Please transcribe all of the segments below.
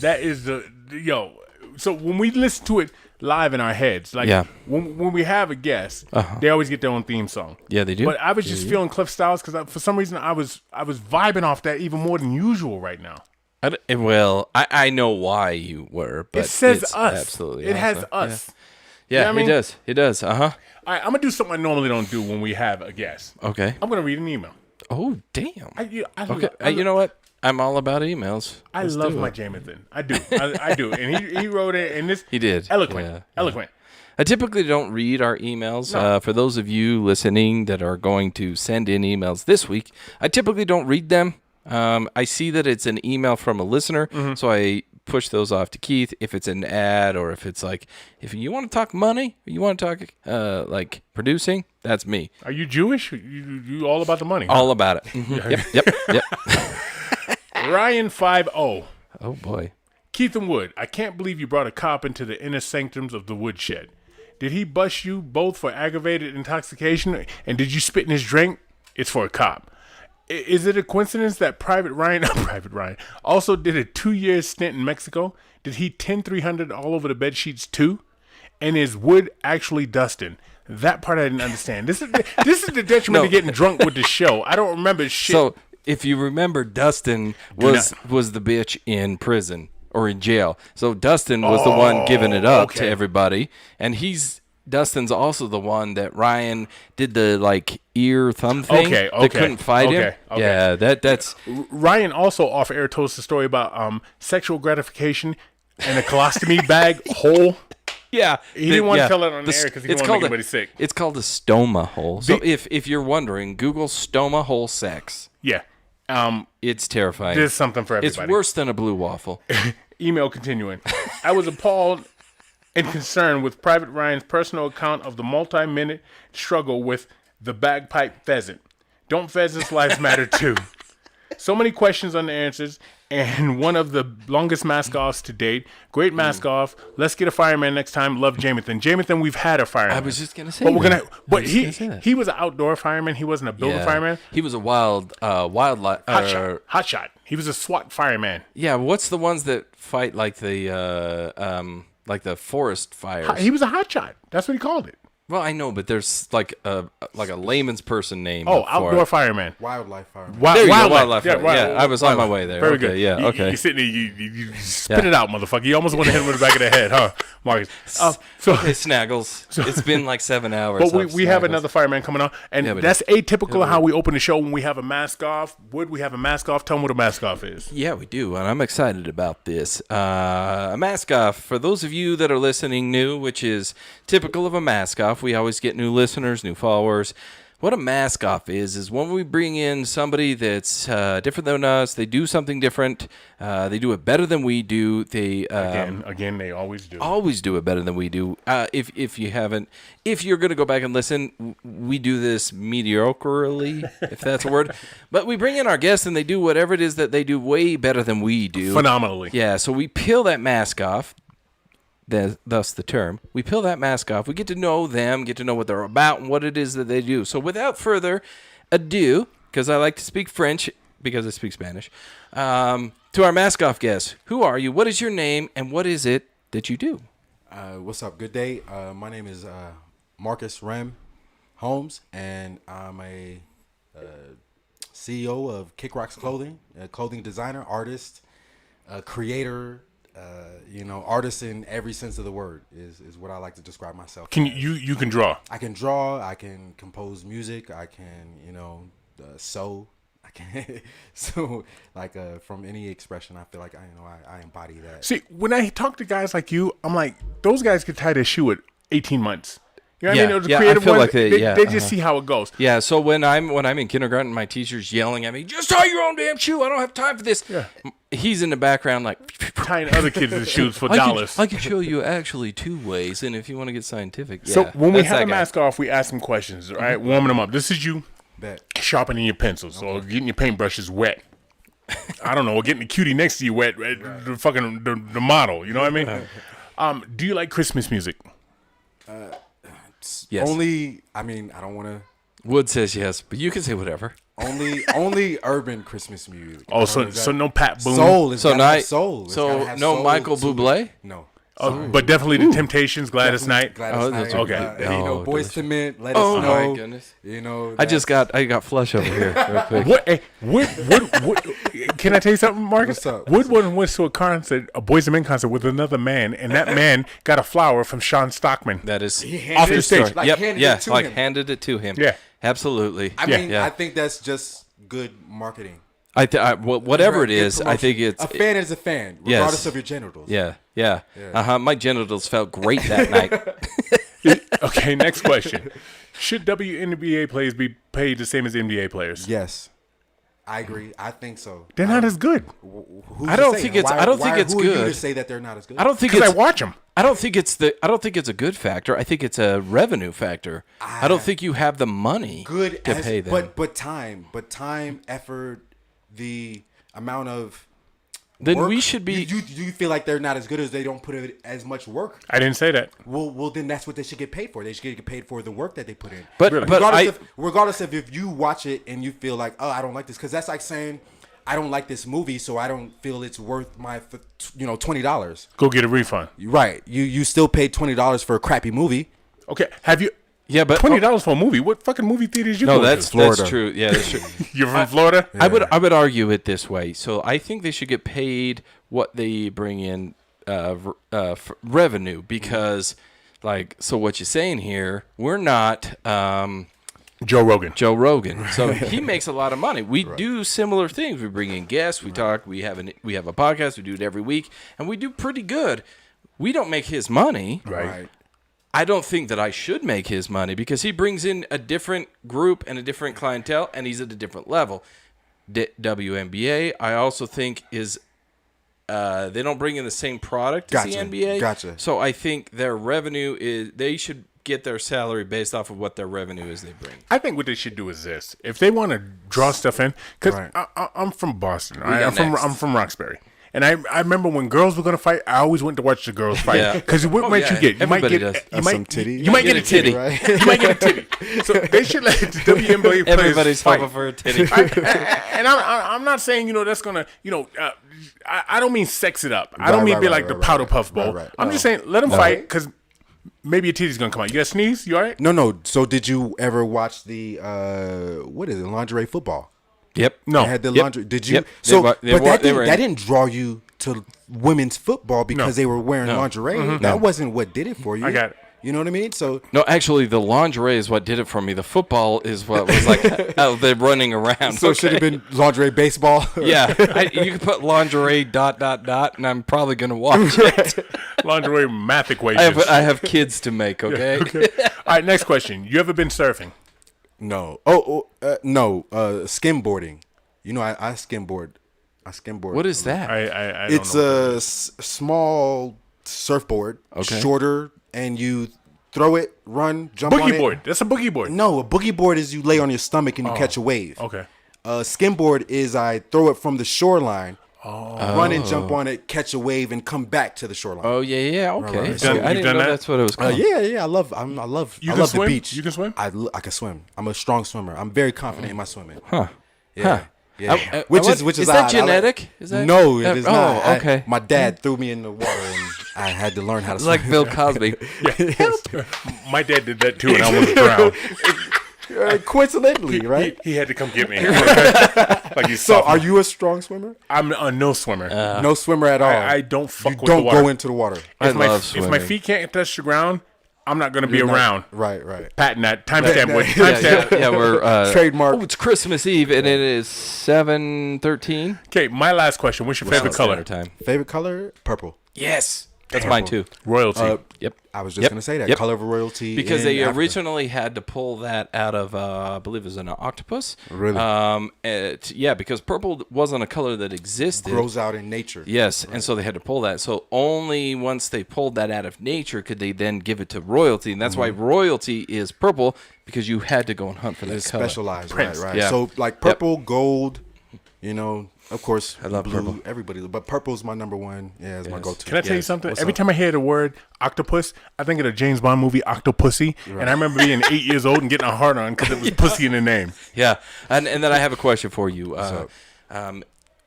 That is So when we listen to it live in our heads, like when we have a guest, they always get their own theme song. Yeah, they do. But I was just feeling Cliff Styles because for some reason I was vibing off that even more than usual right now. I know why you were, but it says it's us. Absolutely, it has us. Yeah, you know what I mean? It does. All right, I'm gonna do something I normally don't do when we have a guest. Okay. I'm gonna read an email. Oh, damn. Okay. You know what? I'm all about emails. I love my Jamathan. I do. I do. And he wrote it, and this he did eloquent. I typically don't read our emails. No. For those of you listening that are going to send in emails this week, I typically don't read them. I see that it's an email from a listener, so I push those off to Keith. If it's an ad or if it's like, if you want to talk money, you want to talk like producing, that's me. Are you Jewish? You all about the money? Huh? All about it. Mm-hmm. Yep. Ryan 5-0. Oh, boy. Keith and Wood, I can't believe you brought a cop into the inner sanctums of the woodshed. Did he bust you both for aggravated intoxication? And did you spit in his drink? It's for a cop. Is it a coincidence that Private Ryan also did a 2-year stint in Mexico? Did he 10-300 all over the bed sheets too? And is Wood actually Dustin? That part I didn't understand. This is the detriment of getting drunk with the show. I don't remember shit. So if you remember, Dustin was the bitch in prison or in jail. So Dustin was the one giving it up to everybody, and Dustin's also the one that Ryan did the like ear thumb thing. That couldn't fight him. Yeah, that's Ryan also off air told us the story about sexual gratification and a colostomy bag hole. Yeah, he didn't want to tell it on the air because he didn't want to make anybody sick. It's called a stoma hole. So if you're wondering, Google stoma hole sex. Yeah, it's terrifying. There's something for everybody. It's worse than a blue waffle. Email continuing. I was appalled and concerned with Private Ryan's personal account of the multi-minute struggle with the bagpipe pheasant. Don't pheasants' lives matter too? So many questions on the answers, and one of the longest mask-offs to date. Great mask-off. Let's get a fireman next time. Love Jamathan. Jamathan, we've had a fireman. I was just going to say But he was an outdoor fireman. He wasn't a building fireman. He was a wildlife... Hot shot. He was a SWAT fireman. Yeah, what's the ones that fight like the forest fires? He was a hot shot. That's what he called it. Well, I know, but there's like a layman's person name. Outdoor fireman. Wildlife fireman. Wildlife fireman. Yeah, I was on my way there. Very good. Yeah, okay. You sitting there, you spit it out, motherfucker. You almost want to hit him in the back of the head, huh, Marcus? Okay, Snaggles. It's been like 7 hours. But we have another fireman coming on, and that's atypical of how we open the show when we have a mask off. Would we have a mask off? Tell them what a mask off is. Yeah, we do, and I'm excited about this. A mask off, for those of you that are listening new, which is typical of a mask off, we always get new listeners, new followers. What a mask off is when we bring in somebody that's different than us. They do something different. They do it better than we do. They again, they always do. Always do it better than we do. If you're going to go back and listen, we do this mediocrely, if that's a word. But we bring in our guests, and they do whatever it is that they do way better than we do. Phenomenally. Yeah, so we peel that mask off. Thus the term. We peel that mask off. We get to know them, get to know what they're about and what it is that they do. So without further ado, because I like to speak French because I speak Spanish, to our mask off guests, who are you? What is your name? And what is it that you do? What's up? Good day. My name is Marcus Rem Holmes, and I'm a CEO of Kick Rocks Clothing, a clothing designer, artist, creator. Artist in every sense of the word is what I like to describe myself. Can you can draw? I can draw. I can compose music. I can sew. I can so like from any expression. I feel like I embody that. See, when I talk to guys like you, I'm like, those guys could tie their shoe at 18 months. You know what I mean? The creative I feel ones, like they just see how it goes. Yeah, so when I'm in kindergarten, my teacher's yelling at me, just tie your own damn shoe. I don't have time for this. Yeah. He's in the background like tying other kids' shoes for dollars. I can show you actually 2 ways, and if you want to get scientific. Yeah, so when we have a mask off, we ask them questions, all right? Warming them up. This is you sharpening your pencils or getting your paintbrushes wet. I don't know, or getting the cutie next to you wet, the fucking the model, you know what I mean? Do you like Christmas music? Yes. Only, I don't want to. Wood says yes, but you can say whatever. Only urban Christmas music. Oh, so no Pat Boone. Soul. It's So gotta not have soul. It's so gotta have no soul Michael to it. Bublé. No. But definitely the Temptations, Gladys Knight. Gladys Knight. those are good. You know, Oh, Boys to Men. Let Oh us know. my goodness. You know. I got flush over here real quick. What? Hey, what? Can I tell you something, Marcus? What's up? Woodward went to a concert, a Boys and Men concert, with another man, and that man got a flower from Sean Stockman. That is handed Off the it- stage. like handed it to him. handed it to him. Yeah. Absolutely. I mean, yeah. I think that's just good marketing. Whatever it Good is, I promotion. think it's a fan is a fan, Yes. regardless of your genitals. Yeah. My genitals felt great that night. Okay, next question. Should WNBA players be paid the same as NBA players? Yes, I agree. I think so. They're not as good. Who's I to don't say? think it's- Why- I don't think why- it's who are you good. to say that they're not as good? I don't think Because it's I watch them. I don't think it's a good factor. I think it's a revenue factor. I don't think you have the money good to as, pay them. but time, effort, the amount of. Then work, we should be. You feel like they're not as good as they don't put in as much work? I didn't say that. Well, then that's what they should get paid for. They should get paid for the work that they put in. But Regardless of if you watch it and you feel like, oh, I don't like this, because that's like saying, I don't like this movie, so I don't feel it's worth my $20. Go get a refund. Right? You still paid $20 for a crappy movie. Okay, have you? Yeah, but $20 for a movie. What fucking movie theaters you no, go that's to? Florida. true. Yeah, that's true. You're from Florida? I would argue it this way. So I think they should get paid what they bring in revenue, because so what you're saying here, we're not Joe Rogan. Joe Rogan. So he makes a lot of money. We do similar things. We bring in guests, we talk, we have a podcast, we do it every week, and we do pretty good. We don't make his money. Right. I don't think that I should make his money, because he brings in a different group and a different clientele, and he's at a different level. WNBA, I also think is they don't bring in the same product as the NBA. Gotcha. So I think their revenue is, they should get their salary based off of what their revenue is they bring. I think what they should do is this: if they want to draw stuff in, because Right. I'm from Boston, got I'm from Roxbury, and I remember when girls were gonna fight, I always went to watch the girls fight, Yeah. because what might yeah. you get? You Everybody might does. get you might Some titty. You might get a titty. right? You might get a titty. So they should let the WNBA players Everybody's fight. hoping for a titty. And I'm not saying that's gonna I don't mean sex it up. I don't mean be like the powder puff bowl. right. I'm just saying let them fight, because maybe a titty's gonna come out. You got to sneeze? You all right? No. So did you ever watch the what is it, lingerie football? Yep. No. They had the Yep. laundry. Did you? Yep. So, They were- but they were in- that didn't draw you to women's football because they were wearing lingerie. That wasn't what did it for you. I got it. You know what I mean? So No, actually, the lingerie is what did it for me. The football is what was like, they're running around. it should have been lingerie baseball. Yeah, you could put lingerie ... and I'm probably gonna watch it. Lingerie math equations. I have kids to make. Okay. Okay. All right, next question. You ever been surfing? No. No. Skimboarding. You know, I skimboard. I skimboard. What is that? I don't It's know. a small surfboard, Okay. shorter, and you throw it, run, jump on Boogie it. board. That's a boogie board. No, a boogie board is you lay on your stomach and you catch a wave. Okay. Skimboard is I throw it from the shoreline, run and jump on it, catch a wave, and come back to the shoreline. Oh yeah. Okay. right. You've So done I didn't know that? that's what it was called. Yeah. I love You I can love swim? the beach. You can swim? I can swim. I'm a strong swimmer. I'm very confident in my swimming. Huh. Yeah. Huh. Yeah. Which is is odd. that I like- genetic? Is that No, it is not. Oh, okay. My dad threw me in the water and I had to learn how to It's swim. like Bill Cosby. My dad did that too, and I almost drowned. Coincidentally, right? He had to come get me. Like he's So, soft. are you a strong swimmer? I'm a no swimmer. No swimmer at all. I don't fuck you with don't the water. go into the water. I If my love if my swimming. feet can't touch the ground, I'm not gonna be You're not- around. Right. Patting that timestamp. no. Boy. Yeah, Timestamp. yeah, we're Trademark. Oh, it's Christmas Eve and it is 7:13. Okay, my last question. What's your favorite color? Time. Favorite color? Purple. Yes, that's mine too. Royalty. Yep. I was just Yep. gonna say that Yep. color of royalty Because in they Africa. originally had to pull that out of, I believe it was an octopus. Really? Because purple wasn't a color that existed. grows out in nature. Yes, and so they had to pull that. So only once they pulled that out of nature could they then give it to royalty, and that's why royalty is purple, because you had to go and hunt for that It's color. specialized. Prince. Right. Yeah. So like purple, gold, you know, of course, I love blue, purple. everybody, but purple's my number one. Yeah, it's my go-to. Can I tell you something? What's Every up? time I hear the word octopus, I think of the James Bond movie Octopussy, and I remember being 8 years old and getting a hard on because it was pussy in the name. Yeah, and then I have a question for you.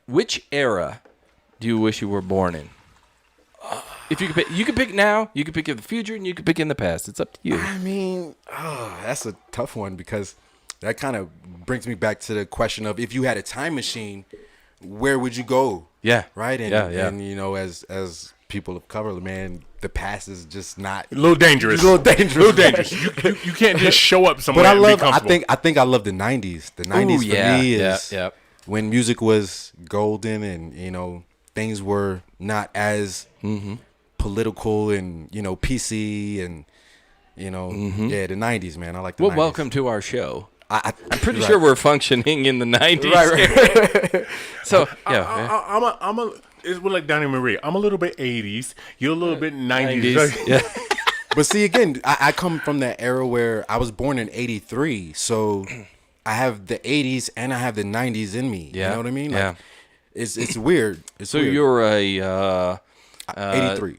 Which era do you wish you were born in? If you could pick now, you could pick in the future, and you could pick in the past. It's up to you. I mean, that's a tough one because that kind of brings me back to the question of if you had a time machine, where would you go? Yeah. Right. And, Yeah. and you know, as people of color, man, the past is just not A little dangerous. a little dangerous. You can't just show up somewhere But I and love. be I comfortable. think I love the '90s. The '90s for me is yeah. when music was golden, and you know things were not as political and you know PC and you know the '90s, man. I like the Well, 90s. welcome to our show. I'm Pretty sure we're functioning in the 90s. Right. So, yeah. I'm a. It's like Donnie Marie. I'm a little bit 80s. You're a little bit 90s. Yeah. But see, again, I come from that era where I was born in '83, so I have the '80s and I have the '90s in me. Yeah. You know what I mean? Yeah. Like, it's weird. It's So weird. you're a 83.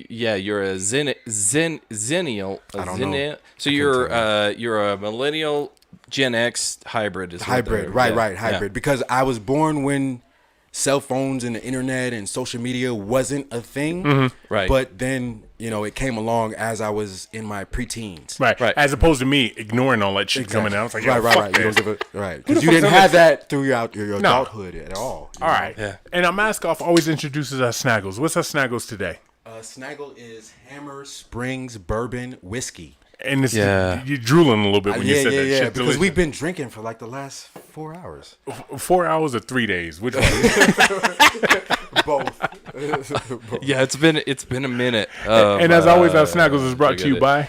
Yeah, you're a zennial. I don't know. So you're a millennial Gen X hybrid. Is what Hybrid, they're- right, yeah, right, hybrid. yeah. Because I was born when cell phones and the internet and social media wasn't a thing. Right. But then, you know, it came along as I was in my preteens. Right. Right. As opposed to me ignoring all that shit coming out. It's like, right, yo, right, fuck right. You this. don't give a right Who because the you didn't fuck's have on that throughout your adulthood at all. you All know? right. Yeah. And our mask off always introduces our snaggles. What's our snaggles today? Snaggle is Hammer Springs Bourbon Whiskey. And it's Yeah. you're drooling a little bit when you said that shit. Because Delicious. we've been drinking for like the last 4 hours. 4 hours or 3 days. Which one? Both. Yeah, it's been a minute. And as always, our snaggles is brought to you by.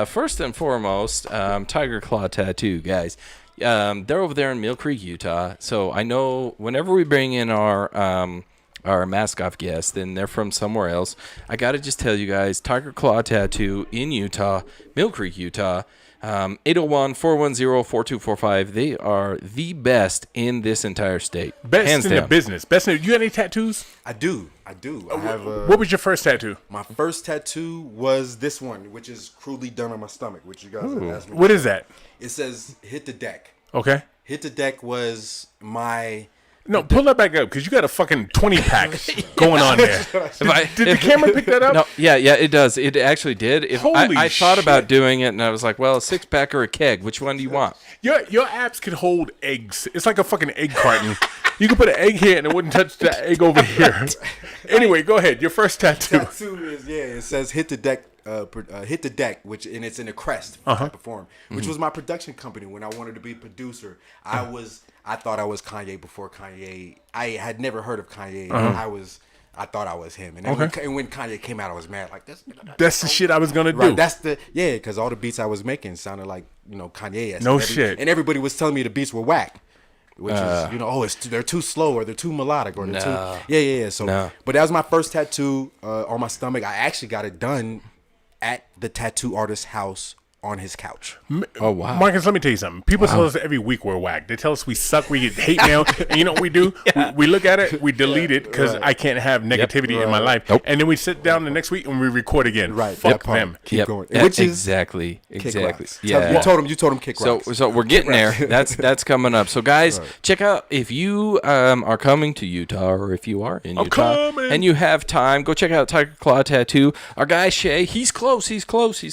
First and foremost, Tiger Claw Tattoo, guys. They're over there in Mill Creek, Utah. So I know whenever we bring in our mask off guests, then they're from somewhere else. I got to just tell you guys, Tiger Claw Tattoo in Utah, Mill Creek, Utah, 801-410-4245. They are the best in this entire state. Best Hands in down. the business. Best in. You got any tattoos? I do. I have What was your first tattoo? my first tattoo was this one, which is crudely done on my stomach, which you guys have asked me. What is that? It says "Hit the Deck." Okay. "Hit the Deck" was my. No, pull that back up because you got a fucking 20-pack going on there. Did the camera pick that up? No, yeah, it does. It actually did. Holy I thought about shit. doing it, and I was like, well, a 6-pack or a keg. Which one do you want? Your apps could hold eggs. It's like a fucking egg carton. You could put an egg here and it wouldn't touch the egg over here. Anyway, go ahead. Your first tattoo. Tattoo is it says "Hit the Deck." Hit the Deck, and it's in a crest type of form, which was my production company when I wanted to be a producer. I thought I was Kanye before Kanye. I had never heard of Kanye. I thought I was him, and then when Kanye came out, I was mad. Like That's the shit I was gonna do. right. That's because all the beats I was making sounded like Kanye. No shit. And everybody was telling me the beats were whack. Which is they're too slow or they're too melodic or they're too So but that was my first tattoo on my stomach. I actually got it done at the tattoo artist's house on his couch. Oh, wow. Marcus, let me tell you something. People tell us every week we're whack. They tell us we suck, we get hate mail. And you know what we do? We look at it, we delete it because I can't have negativity in my life. Nope. And then we sit down the next week and we record again. Right. Fuck that part. them. Keep going. Yeah, Which is exactly. kick rocks. Yeah. You told him kick So rocks. we're getting there. That's coming up. So guys, check out if you are coming to Utah or if you are in Utah coming. and you have time, go check out Tiger Claw Tattoo. Our guy Shay, he's close. He's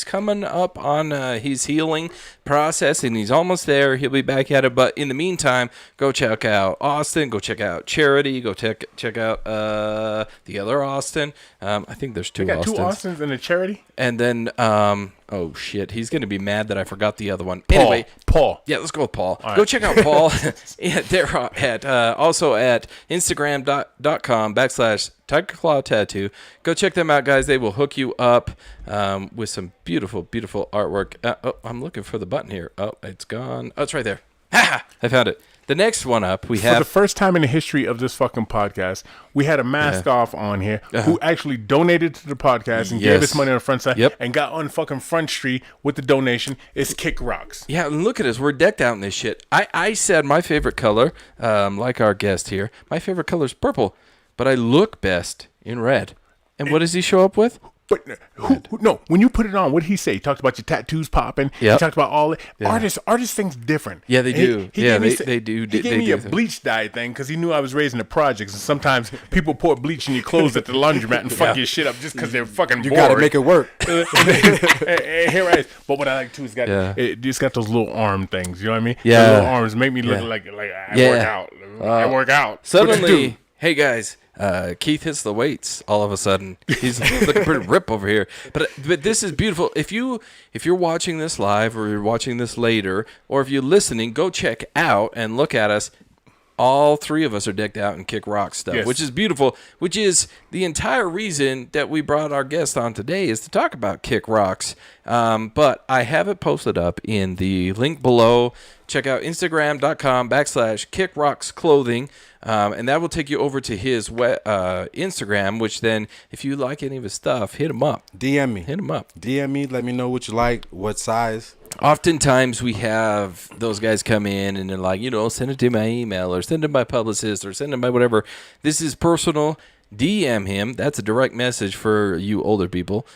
coming up on his healing process and he's almost there. He'll be back at it. But in the meantime, go check out Austin. Go check out Charity. Go check out the other Austin. I think there's two We got Austins. two Austins and a charity. And then, oh shit, he's gonna be mad that I forgot the other one. Paul. Anyway, Paul. yeah, let's go with Paul. All Go right. check out Paul. Yeah, they're at also at Instagram.com/Tiger Claw Tattoo. Go check them out, guys. They will hook you up with some beautiful, beautiful artwork. I'm looking for the button here. Oh, it's gone. Oh, it's right there. I found it. The next one up, we For have the first time in the history of this fucking podcast, we had a mask off on here who actually donated to the podcast and gave us money on the front side and got on fucking Front Street with the donation. It's Kick Rocks. Yeah, and look at us. We're decked out in this shit. I said my favorite color, like our guest here, my favorite color is purple, but I look best in red. And what does he show up with? But no, when you put it on, what did he say? He talked about your tattoos popping. He talked about all it. Artists things different. Yeah, they do. He gave me a bleach dye thing because he knew I was raised in the projects, and sometimes people pour bleach in your clothes at the laundromat and fuck your shit up just because they're fucking bored. You gotta make it work. And here it is. But what I like too is it's got those little arm things. You know what I mean? Yeah. The little arms make me look like I work out. I work out. Suddenly, hey guys. Keith hits the weights all of a sudden. He's looking pretty rip over here. But this is beautiful. If you're watching this live or you're watching this later, or if you're listening, go check out and look at us. All three of us are decked out in Kick Rock stuff, which is beautiful, which is the entire reason that we brought our guest on today is to talk about Kick Rocks. But I have it posted up in the link below. Check out Instagram.com/KickRocksClothing. And that will take you over to his Instagram, which then, if you like any of his stuff, hit him up. DM me. Hit him up. DM me. Let me know what you like, what size. Oftentimes, we have those guys come in and they're like, send it to my email or send it to my publicist or send it by whatever. This is personal. DM him. That's a direct message for you older people.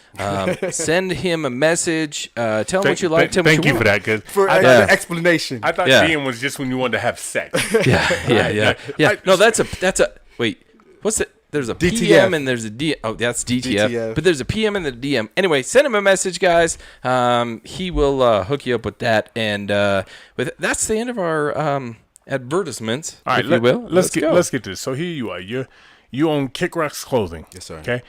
Send him a message. Tell him what you like. Tell him what you want. For that, cause For an explanation. I thought DM was just when you wanted to have sex. Yeah. No, that's a. Wait, what's it? There's a DTF. PM and there's a D. Oh, that's DTF. But there's a PM and the DM. Anyway, send him a message, guys. He will hook you up with that. And that's the end of our advertisements. All right, if you will. Let's get this. So here you are. You own Kick Rocks Clothing. Yes, sir. Okay.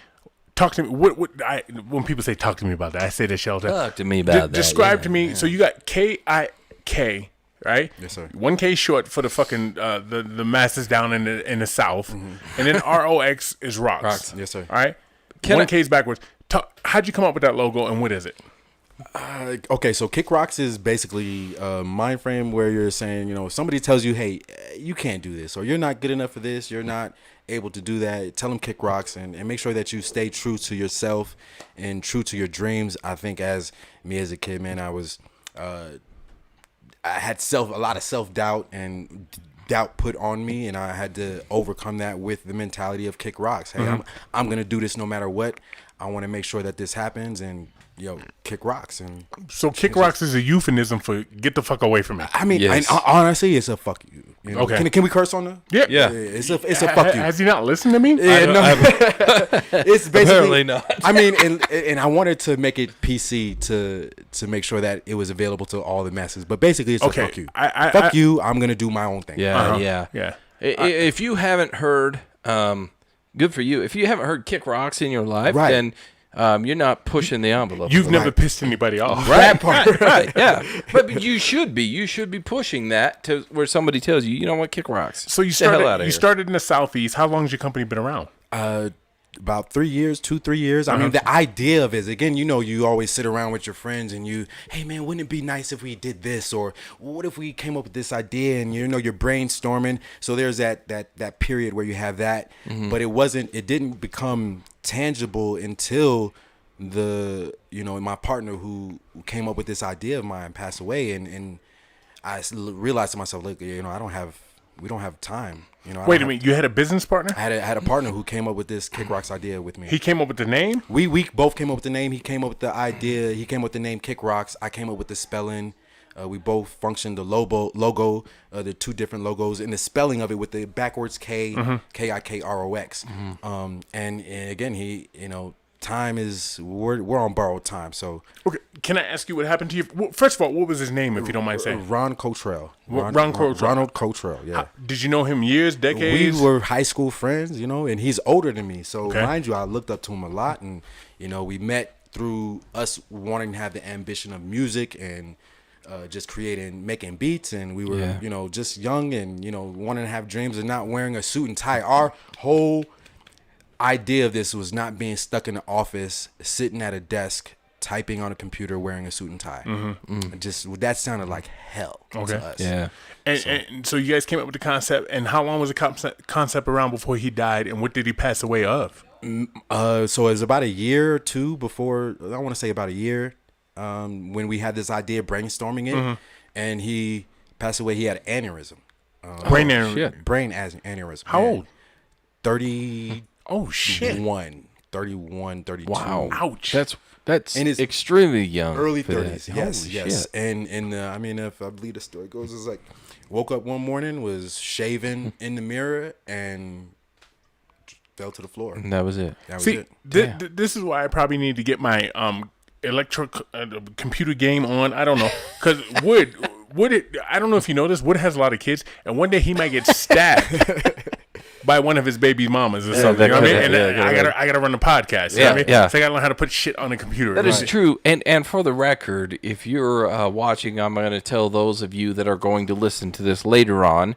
Talk to me. When people say talk to me about that, I say that all the time. Talk to me about that. Describe to me. Yeah. So you got KIK, right? Yes, sir. 1K short for the fucking the masses down in the South, and then ROX is Rocks. Yes, sir. All right. 1K is backwards. How'd you come up with that logo, and what is it? Okay, so Kick Rocks is basically a mind frame where you're saying, if somebody tells you, hey, you can't do this, or you're not good enough for this, you're not able to do that, tell them Kick Rocks and make sure that you stay true to yourself and true to your dreams. I think as a kid, man, I had a lot of self-doubt and doubt put on me, and I had to overcome that with the mentality of Kick Rocks. Hey, I'm going to do this no matter what. I want to make sure that this happens, and Kick Rocks. And so Kick Rocks is a euphemism for get the fuck away from me. I mean, honestly, it's a fuck you. Okay. Can we curse on that? Yeah. It's a fuck you. Has he not listened to me? Yeah, no. It's basically Apparently not. I mean, and I wanted to make it PC to make sure that it was available to all the masses. But basically, it's a fuck you. Fuck you. I'm gonna do my own thing. Yeah. If you haven't heard, good for you. If you haven't heard Kick Rocks in your life, then you're not pushing the envelope. You've never pissed anybody off. That part. Right, yeah. But you should be. You should be pushing that to where somebody tells you, what, Kick Rocks. So you started in the Southeast. How long has your company been around? About 3 years, 2-3 years. I mean, the idea of it is, again, you always sit around with your friends and hey man, wouldn't it be nice if we did this, or what if we came up with this idea, and you're brainstorming. So there's that period where you have that, but it didn't become tangible until my partner who came up with this idea of mine passed away, and I realized to myself, look, we don't have time. Wait a minute, you had a business partner? I had a partner who came up with this Kick Rocks idea with me. He came up with the name? We both came up with the name. He came up with the idea. He came up with the name Kick Rocks. I came up with the spelling. We both functioned the logo, the two different logos, and the spelling of it with the backwards K, KIKROX. And again, time is we're on borrowed time. So okay, can I ask you what happened to you? Well, first of all, what was his name, if you don't mind saying? Ron Cottrell. Ronald Cottrell. Yeah. Did you know him years, decades? We were high school friends, and he's older than me. So mind you, I looked up to him a lot, and we met through us wanting to have the ambition of music and just making beats, and we were just young and wanting to have dreams and not wearing a suit and tie. Our whole idea of this was not being stuck in the office, sitting at a desk typing on a computer wearing a suit and tie. Just that sounded like hell to us. Yeah. And so you guys came up with the concept, and how long was the concept around before he died, and what did he pass away of? So it was about a year or two before, I want to say about a year, when we had this idea brainstorming it, and he passed away. He had an aneurysm. Brain aneurysm. Brain aneurysm. How old? 30. Oh, shit. 31, 32. Wow. Ouch. That's In his extremely young. Early for 30s. that. Yes, Holy yes. shit. And I mean, if I believe the story goes, it's like, woke up one morning, was shaving in the mirror, and fell to the floor. And that was it. That was See, it. this is why I probably need to get my computer game on. I don't know, because Wood, I don't know if you know this. Wood has a lot of kids, and one day he might get stabbed by one of his baby mamas or something. You know what I mean? And I gotta run the podcast. You know what I mean? Yeah. So I gotta learn how to put shit on the computer. That is true. And for the record, if you're watching, I'm going to tell those of you that are going to listen to this later on,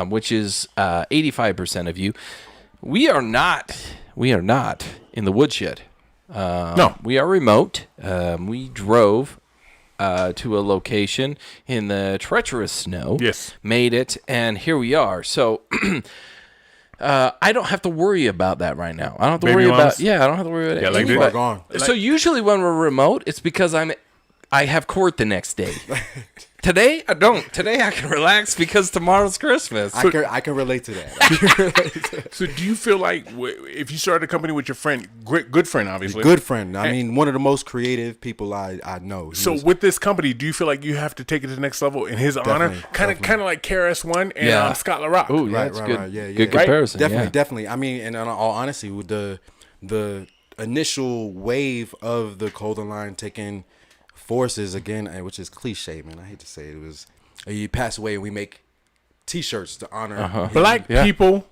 which is 85% of you, we are not in the woodshed. No, we are remote. We drove to a location in the treacherous snow. Yes. Made it, and here we are. So I don't have to worry about that right now. I don't have to worry about. Yeah, I don't have to worry about Yeah, it. like Far gone. So usually when we're remote, it's because I have court the next day. Today I don't. Today I can relax because tomorrow's Christmas. I can relate to that. So do you feel like if you started a company with your friend, good friend, obviously, Good friend. I mean, one of the most creative people I know. With this company, do you feel like you have to take it to the next level in his honor? Kind of like KRS-One and Scott LaRock. Oh, yeah, Right, that's right, good. right. Yeah, Good yeah. comparison. Definitely, yeah. definitely. I mean, and in all honesty, with the initial wave of the Colden line taking forces again, which is cliche, man. I hate to say it, was you pass away and we make T-shirts to honor him. Black people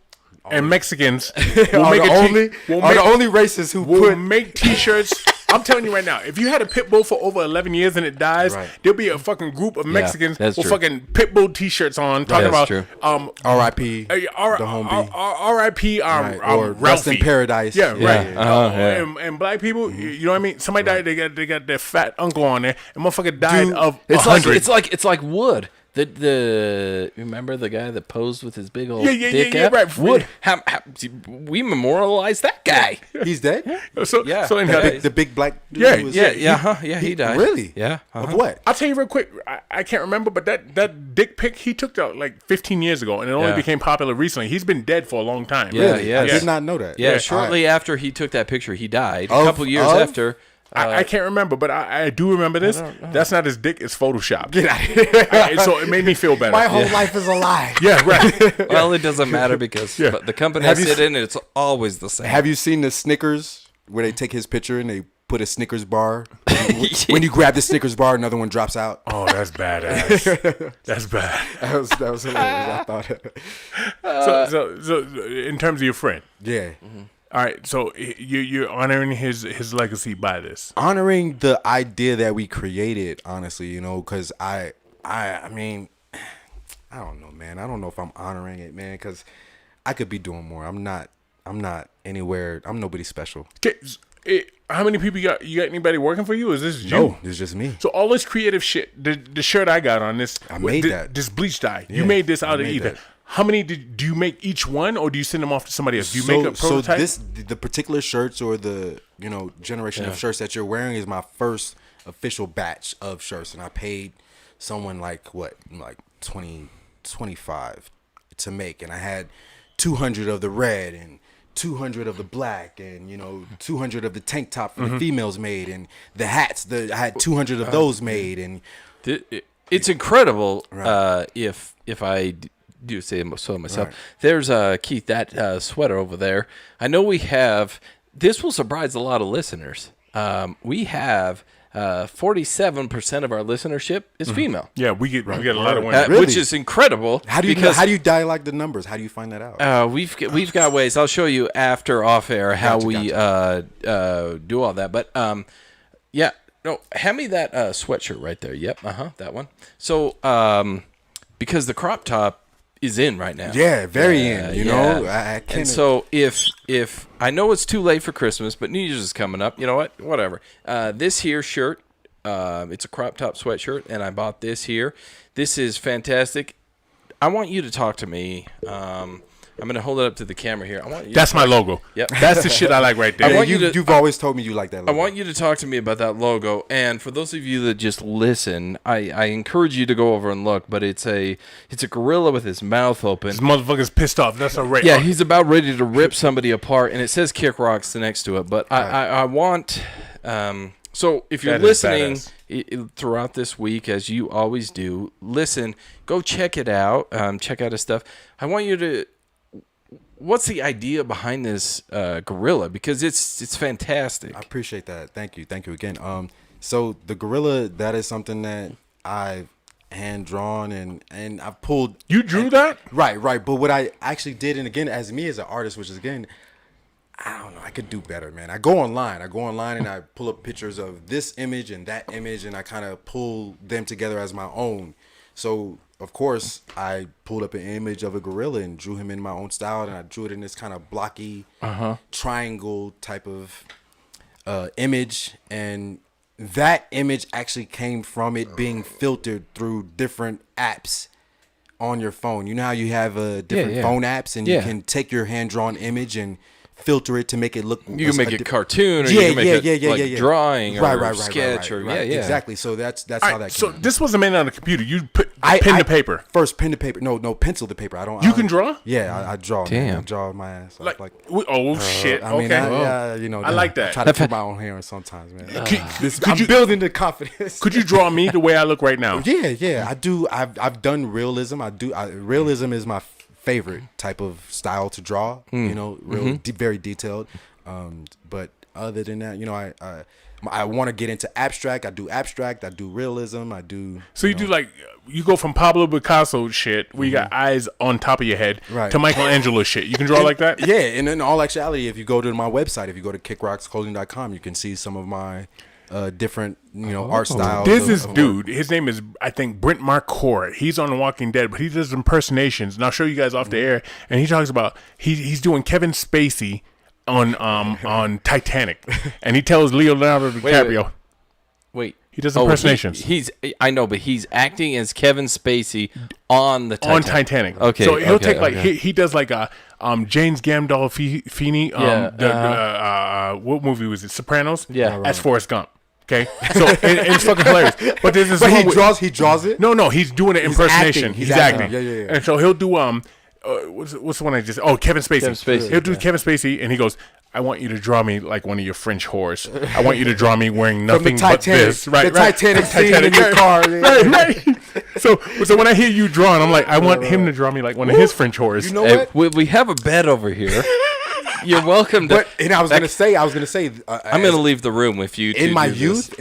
and Mexicans will are make the only races who will put make T-shirts. I'm telling you right now, if you had a pit bull for over 11 years and it dies, Right. there'll be a fucking group of Mexicans with that's true. fucking pit bull T-shirts on talking That's about true. R.I.P. the homie. R.I.P. Right. Or Rest in Ralphie. Paradise. Yeah, right. Yeah. And black people, you know what I mean? Somebody died, they got their fat uncle on there, and motherfucker died of It's 100. it's like Wood. The remember the guy that posed with his big old dick yeah, out? right. Wood. We memorialized that guy. He's dead? So anyhow, The big black dude Yeah, who was- Yeah, he died. Really? Yeah. Of what? I'll tell you real quick. I can't remember, but that dick pic he took out like 15 years ago, and it only Yeah. became popular recently. He's been dead for a long time. Yeah, Really? yeah. I did not know that. Yeah, All shortly right. after he took that picture, he died. A Of- couple years of? after. I can't remember, but I do remember this. That's not his dick; it's Photoshop. Get out of here. So it made me feel better. My whole life is a lie. Yeah, right. Well, it doesn't matter because the company I Have you sit in, it's always the same. Have you seen the Snickers where they take his picture and they put a Snickers bar? When you grab the Snickers bar, another one drops out. Oh, that's badass. That's bad. That was hilarious. I thought. So in terms of your friend, Yeah. all right. So you're honoring his legacy by this. Honoring the idea that we created, honestly, because I mean, I don't know, man. I don't know if I'm honoring it, man, because I could be doing more. I'm not anywhere. I'm nobody special. Okay, how many people you got? You got anybody working for you? Or is this you? No, it's just me. So all this creative shit, the shirt I got on this, I made that. This bleach dye. Yeah, You made this out I of made either. that. How many do you make each one, or do you send them off to somebody else? Do you make a prototype? So the particular shirts or the generation of shirts that you're wearing is my first official batch of shirts, and I paid someone like 25 to make, and I had 200 of the red and 200 of the black, and 200 of the tank top for the females made, and the hats. I had 200 of those made, and It's incredible. If I do say so myself, Right. there's Keith, that sweater over there. I know we have. This will surprise a lot of listeners. We have 47% of our listenership is female, yeah, we get a lot of women. Really? which is incredible. how do you dialogue the numbers? How do you find that out? We've got ways. I'll show you after off air how Gotcha, we do all that. But yeah, no, hand me that sweatshirt right there. Yep, that one. So because the crop top is in right now. Yeah, very in. You know, I can't. And so if I know it's too late for Christmas, but New Year's is coming up. You know what? Whatever. This here shirt, it's a crop top sweatshirt, and I bought this here. This is fantastic. I want you to talk to me. I'm going to hold it up to the camera here. I want you. That's my logo. Yep. That's the shit I like right there. I want you to, You've always told me you like that logo. I want you to talk to me about that logo. And for those of you that just listen, I encourage you to go over and look. But it's a gorilla with his mouth open. This motherfucker's pissed off. That's a right. Yeah, he's about ready to rip somebody apart, and it says Kick Rocks next to it. But I want. So if you're listening throughout this week, as you always do, listen, go check it out. Check out his stuff. I want you to. What's the idea behind this gorilla? Because it's fantastic. I appreciate that. Thank you again. So the gorilla, that is something that I've hand drawn and I've pulled. You drew that? Right. But what I actually did, and again, as me as an artist, which is again, I don't know, I could do better, man. I go online and I pull up pictures of this image and that image, and I kind of pull them together as my own. So of course, I pulled up an image of a gorilla and drew him in my own style, and I drew it in this kind of blocky triangle type of image. And that image actually came from it being filtered through different apps on your phone. You know how you have different phone apps, and you can take your hand-drawn image and filter it to make it look. You can make it cartoon, or you can make it drawing, or sketch, or exactly. So that's how that. So came. this wasn't made on a computer. You put pen to paper. First pen to paper. No, pencil to paper. I don't. You can draw? Yeah, I draw. Damn. Man. I draw my ass off. Shit. I mean, okay. you know, I like that. I try to put my own hair in sometimes, man. I'm building the confidence. Could you draw me the way I look right now? Yeah. I do. I've done realism. Realism is my favorite type of style to draw. You know, very detailed. But other than that, you know, I want to get into abstract. I do abstract. I do realism. I do. So you do like you go from Pablo Picasso shit, where you got eyes on top of your head, to Michelangelo shit. You can draw like that. Yeah, and in all actuality, if you go to my website, if you go to kickrocksclothing.com, you can see some of my different, art styles. There's this dude. His name is, I think, Brent Marcourt. He's on The Walking Dead, but he does impersonations. And I'll show you guys off the air. And he talks about he's doing Kevin Spacey on Titanic, and he tells Leonardo DiCaprio. Wait. He does impersonations. I know, but he's acting as Kevin Spacey on the Titanic. On Titanic. Okay. So he'll take he does like a James Gandolfini. What movie was it? Sopranos. Yeah. As Forrest Gump. Okay. So and it's fucking hilarious. But there's this. But he draws it. No, he's doing an impersonation. He's acting. Yeah. And so he'll do what's the one I just? Oh, Kevin Spacey. He'll do Kevin Spacey, and he goes, "I want you to draw me like one of your French whores. I want you to draw me wearing nothing but this." Right, the Titanic scene in your car. Right. So when I hear you drawing, I'm like, I want him to draw me like one of his French whores. You know what? We have a bed over here. You're welcome to. I was gonna say. I'm gonna leave the room with you. In my youth,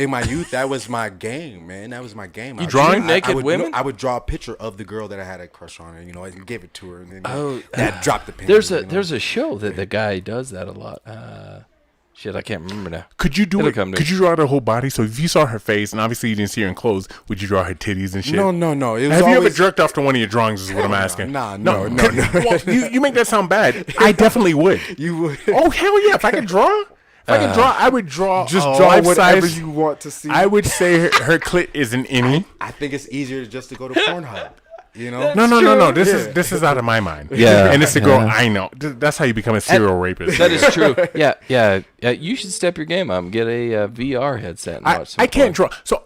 that was my game, man. That was my game. You drawing naked women? I would draw a picture of the girl that I had a crush on, and I give it to her, and then I'd drop the pen. There's a show that the guy does that a lot. Shit, I can't remember now. Could you do it? Could you draw her whole body? So if you saw her face, and obviously you didn't see her in clothes, would you draw her titties and shit? No. Have you ever jerked off to one of your drawings? Is what I'm asking. No. Well, you make that sound bad. I definitely would. You would. Oh hell yeah! If I could draw. I would draw. Just draw whatever size. you want to see. I would say her clit is an innie. I think it's easier just to go to Pornhub. No. This is out of my mind. Yeah, and it's a girl I know. That's how you become a serial rapist. That is true. Yeah. You should step your game up and get a VR headset and watch. I can't draw. So,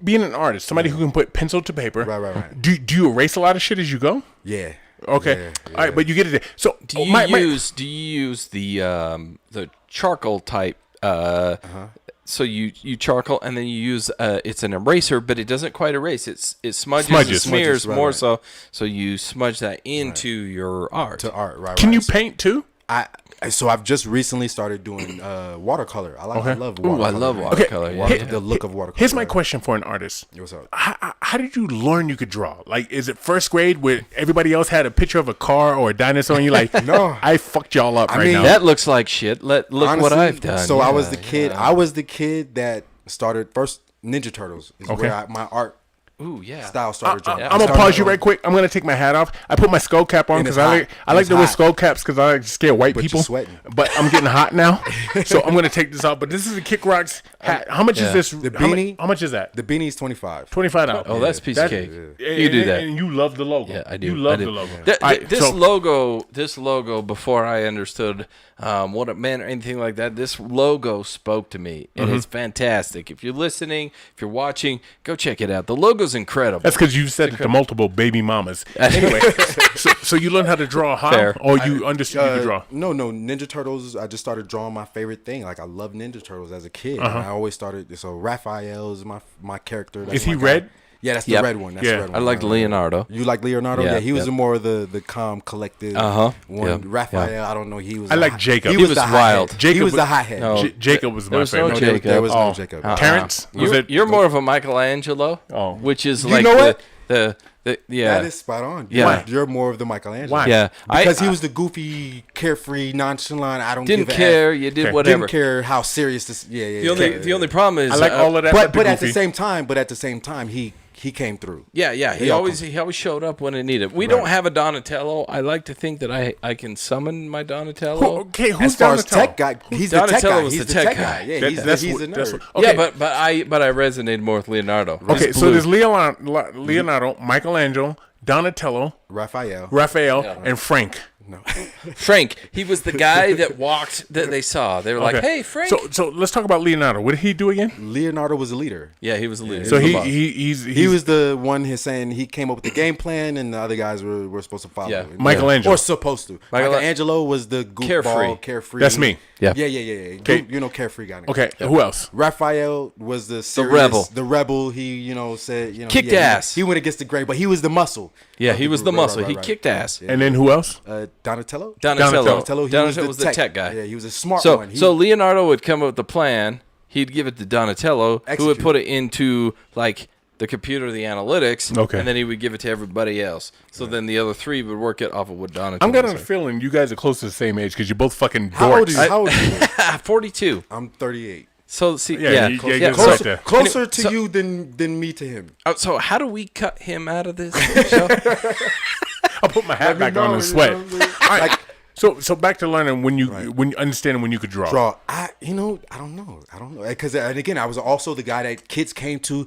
being an artist, somebody who can put pencil to paper. Right. Do you erase a lot of shit as you go? Yeah. Okay. Yeah. All right, but you get it. So do you use the charcoal type? So you charcoal, and then you use it's an eraser, but it doesn't quite erase. It smudges and smears more. So you smudge that into your art. Right. Can you paint too? So I've just recently started doing watercolor. I love watercolor. I love watercolor. Okay. The look of watercolor. Here's my question for an artist. What's up? How did you learn you could draw? Like, is it first grade where everybody else had a picture of a car or a dinosaur, and you're like, no, I fucked y'all up now. That looks like shit. Look honestly, what I've done. So I was the kid that started first. Ninja Turtles is where my art Ooh, yeah. style starter drawing. I'm gonna pause you right quick. I'm gonna take my hat off. I put my skull cap on And it's because hot. I like It's to wear hot. skull caps because I like to scare white But you're people. sweating. But I'm getting hot now, so I'm gonna take this off. But this is a Kick Rocks hat. How much is this? The how mu- beanie? How much is that? The beanie's $25. $25. Oh, that's a piece of cake. You do that. And you love the logo. Yeah, I do. You love I do. the logo. Th- th- this so- logo. Before I understood what it meant or anything like that, this logo spoke to me, and it's fantastic. If you're listening, if you're watching, go check it out. The logo's incredible. That's because you've said it to multiple baby mamas. Anyway, so you learned how to draw how? Fair. Or you understood you could draw? No, Ninja Turtles. I just started drawing my favorite thing. Like I loved Ninja Turtles as a kid. And I always started. So Raphael is my character. That's Is he my guy. red? Yeah, that's Yep. the red one. That's Yeah. the red one. I liked Leonardo. You like Leonardo? Yeah, Yeah, he was yep. more of the calm, collected Uh-huh. one. Yep. Raphael, I don't know. He was. I like Jacob. He He was was the wild. hothead. Jacob He was was- the hothead. No. Jacob was There my was no favorite. Jacob. There was no Oh. Jacob. Terrence? Was it? You're more of a Michelangelo. Oh. Which is You like know what? the yeah. That is spot on. Yeah. You're more of the Michelangelo. Why? Yeah. Because he was the goofy, carefree, nonchalant. I don't didn't give a care. F. You did Okay. whatever. Didn't care how serious this. Yeah. The only problem is I like all of that. But at the goofy. same time, he came through. Yeah, he They all always showed up when it needed. We don't have a Donatello. I like to think that I can summon my Donatello. Okay, who's As far as Donatello? tech guy, he's the tech Donatello guy. was He's the the tech tech guy. guy. Yeah, That's he's a what- nerd. that's what- Yeah, Okay. but I resonated more with Leonardo. Okay, He's so blue. there's Leonardo, Michelangelo, Donatello, Raphael, and Frank. No. Frank. He was the guy that walked that they saw. They were like, Okay. "Hey, Frank." So let's talk about Leonardo. What did he do again? Leonardo was a leader. yeah, he was the leader. So was the he boss. he's He was the one who's saying he came up with the game plan, and the other guys were supposed to follow. Yeah. it. Michelangelo. Or supposed to. Michelangelo was the goofball, carefree. That's me. Yeah. Yeah. Okay. You know, carefree guy. Okay, who else? Raphael was the serious, rebel. The rebel. He, said, Kicked yeah, ass. He went against the grain, but he was the muscle. Yeah, of he was group. the Right, muscle. right, He right. kicked ass. And then who else? Donatello. Donatello. He was the tech guy. Yeah, he was a smart So one. so Leonardo would come up with the plan. He'd give it to Donatello, who would Execute. put it into like the computer, the analytics. Okay. And then he would give it to everybody else. So then the other three would work it off of what Donatello. I'm getting a said. feeling you guys are close to the same age because you're both fucking dorks. How old are you? 42. I'm 38. So see, Yeah, yeah, you- yeah. yeah, it's so, right there. Closer to So- you than me to him. so how do we cut him out of this show? I'll put my hat back on and sweat. All right. So back to learning when you understanding when you could draw. I don't know because and again I was also the guy that kids came to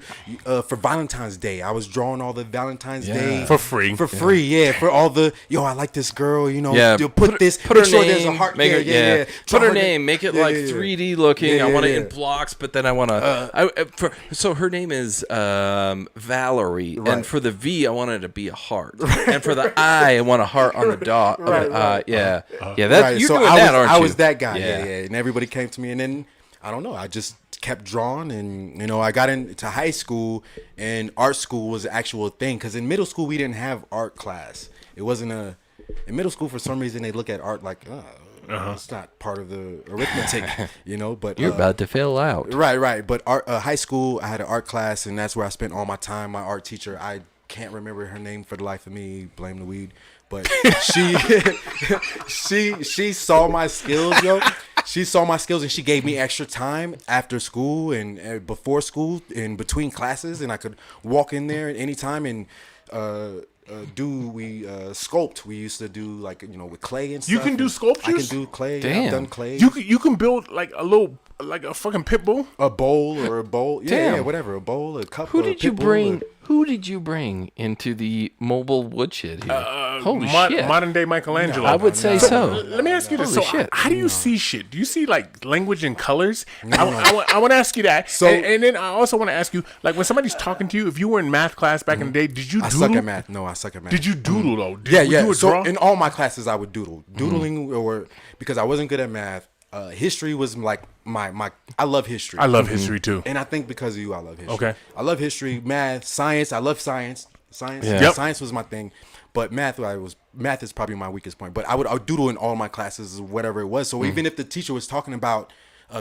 for Valentine's Day. I was drawing all the Valentine's Day For free. for all the I like this girl, Yeah, you put this, put her make sure name, there's a heart, make her, yeah. Put Draw her name, make it like 3D looking. Yeah, I want it yeah. in blocks, but then I want to. So her name is Valerie, and Right. for the V, I want it to be a heart, and for the I want a heart on the dot. Yeah. That you're so doing I that, was, aren't you? I was that guy, Yeah. yeah. And everybody came to me, and then I don't know, I just kept drawing, and I got into high school, and art school was an actual thing. Because in middle school we didn't have art class. It wasn't in middle school for some reason they look at art like it's not part of the arithmetic, But You're about to fail out. right. But high school I had an art class, and that's where I spent all my time. My art teacher, I can't remember her name for the life of me. Blame the weed. But she saw my skills, yo. She saw my skills, and she gave me extra time after school and before school, in between classes, and I could walk in there at any time and sculpt. We used to do with clay and stuff. You can do and sculptures? I can do clay. Damn. I've done clay. You can build like a fucking pit bull. A bowl or a bowl. Damn. Yeah, whatever. A bowl, a cup. Who a did you pit bull, bring? Who did you bring into the mobile woodshed here? Holy shit! Modern day Michelangelo. I would say so. Let me ask you this. Holy So shit. how do you see shit? Do you see like language and colors? I want to ask you that. So- and then I also want to ask you, like when somebody's talking to you, if you were in math class back in the day, did you I doodle? suck at math. No, I suck at math. Did you doodle though? Yeah. Were you a So draw? in all my classes, I would doodle. Doodling, or because I wasn't good at math. History was like my. I love history. I love history too. And I think because of you, I love history. Okay. I love history, math, science. I love science. Science. Yeah. Yep. Science was my thing. But math is probably my weakest point. But I would doodle in all my classes, whatever it was. So even if the teacher was talking about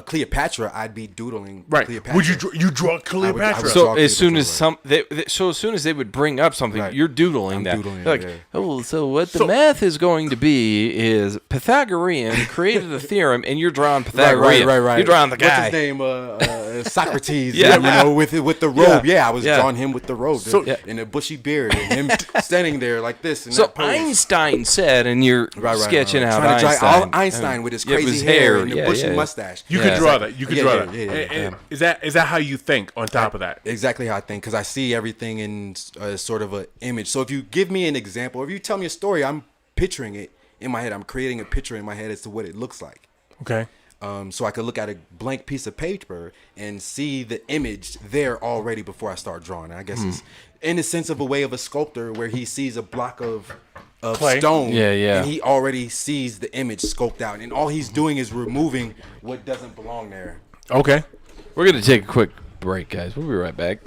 Cleopatra, I'd be doodling Right. Cleopatra. Would you draw Cleopatra? would So draw as soon as Cleopatra, as soon as they would bring up something, Right. you're doodling I'm that. doodling They're it, like, yeah. oh, so what the So- math is going to be is Pythagorean created a theorem, and you're drawing Pythagorean. Right. You're drawing the guy. What's his name? Socrates, Yeah. you know, with the robe. Yeah. Yeah, I was Yeah. drawing him with the robe So- and a bushy beard and him standing there like this. And So that pose. Einstein said, and you're sketching out Trying to Einstein. draw Einstein with his Yeah, crazy his hair and the yeah, bushy yeah. mustache. You Yeah. could draw that. You could Yeah, draw yeah, that. yeah, And is that how you think? On top of that, Exactly how I think, because I see everything in sort of an image. So if you give me an example, or if you tell me a story, I'm picturing it in my head. I'm creating a picture in my head as to what it looks like. okay. So I could look at a blank piece of paper and see the image there already before I start drawing. I guess it's in the sense of a way of a sculptor where he sees a block of Clay. stone, Yeah, yeah. and he already sees the image scoped out, and all he's doing is removing what doesn't belong there. Okay. We're going to take a quick break, guys. We'll be right back.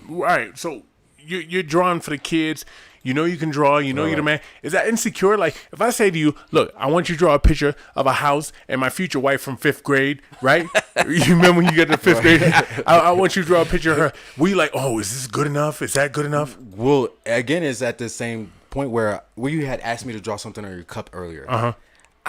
All right, so you're drawing for the kids. You know you can draw. You know you're the man. Is that insecure? Like, if I say to you, look, I want you to draw a picture of a house and my future wife from 5th grade, right? You remember when you get to 5th grade? I want you to draw a picture of her. We like, oh, is this good enough? Is that good enough? Well, again, it's at the same point where you had asked me to draw something on your cup earlier.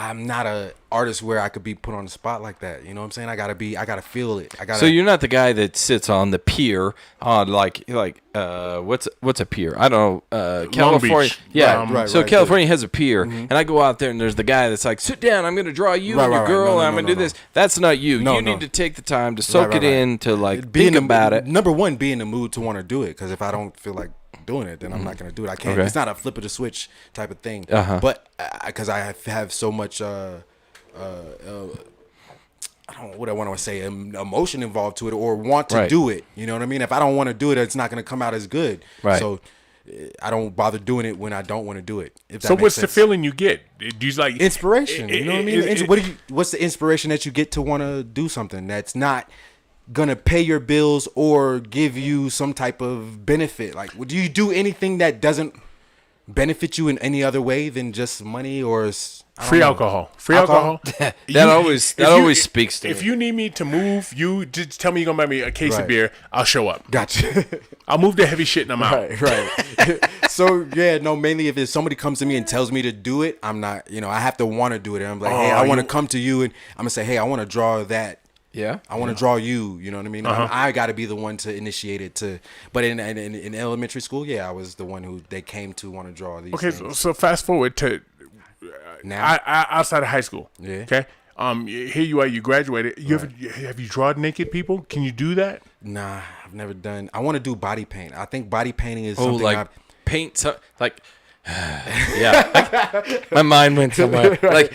I'm not a artist where I could be put on the spot like that. You know what I'm saying? I gotta feel it. So you're not the guy that sits on the pier on like what's a pier? I don't know. California. Beach. Yeah. Right, so right, California has a pier, and I go out there and there's the guy that's like, sit down. I'm gonna draw you and your girl. No, and I'm gonna do this. That's not you. You need to take the time to soak it in to like think about it. Number one, be in the mood to want to do it. Because if I don't feel like doing it, then I'm not gonna do it. I can't. Okay. It's not a flip of the switch type of thing. But because I have so much I don't know what I want to say, emotion involved to it, or want to do it. You know what I mean? If I don't want to do it, it's not going to come out as good. Right. So I don't bother doing it when I don't want to do it. If that So makes what's sense. the feeling you get? Do you like Inspiration. You know what I mean? What's the inspiration that you get to want to do something that's not gonna pay your bills or give you some type of benefit? Like, do you do anything that doesn't benefit you in any other way than just money or free alcohol? Free alcohol. That always speaks to me. If you need me to move, you just tell me you're gonna buy me a case of beer. I'll show up. Gotcha. I'll move the heavy shit and I'm out. Right. So mainly if somebody comes to me and tells me to do it, I'm not. I have to want to do it. And I'm like, hey, I want to come to you, and I'm gonna say, hey, I want to draw that. Yeah, I want to draw you. You know what I mean? I got to be the one to initiate it. But in elementary school, I was the one who they came to want to draw these. Okay, things. so fast forward to Now, outside of high school. Yeah. Okay. Here you are. You graduated. Have you drawn naked people? Can you do that? nah, I've never done. I want to do body paint. I think body painting is Oh, something like paint like. Yeah, my mind went somewhere. Like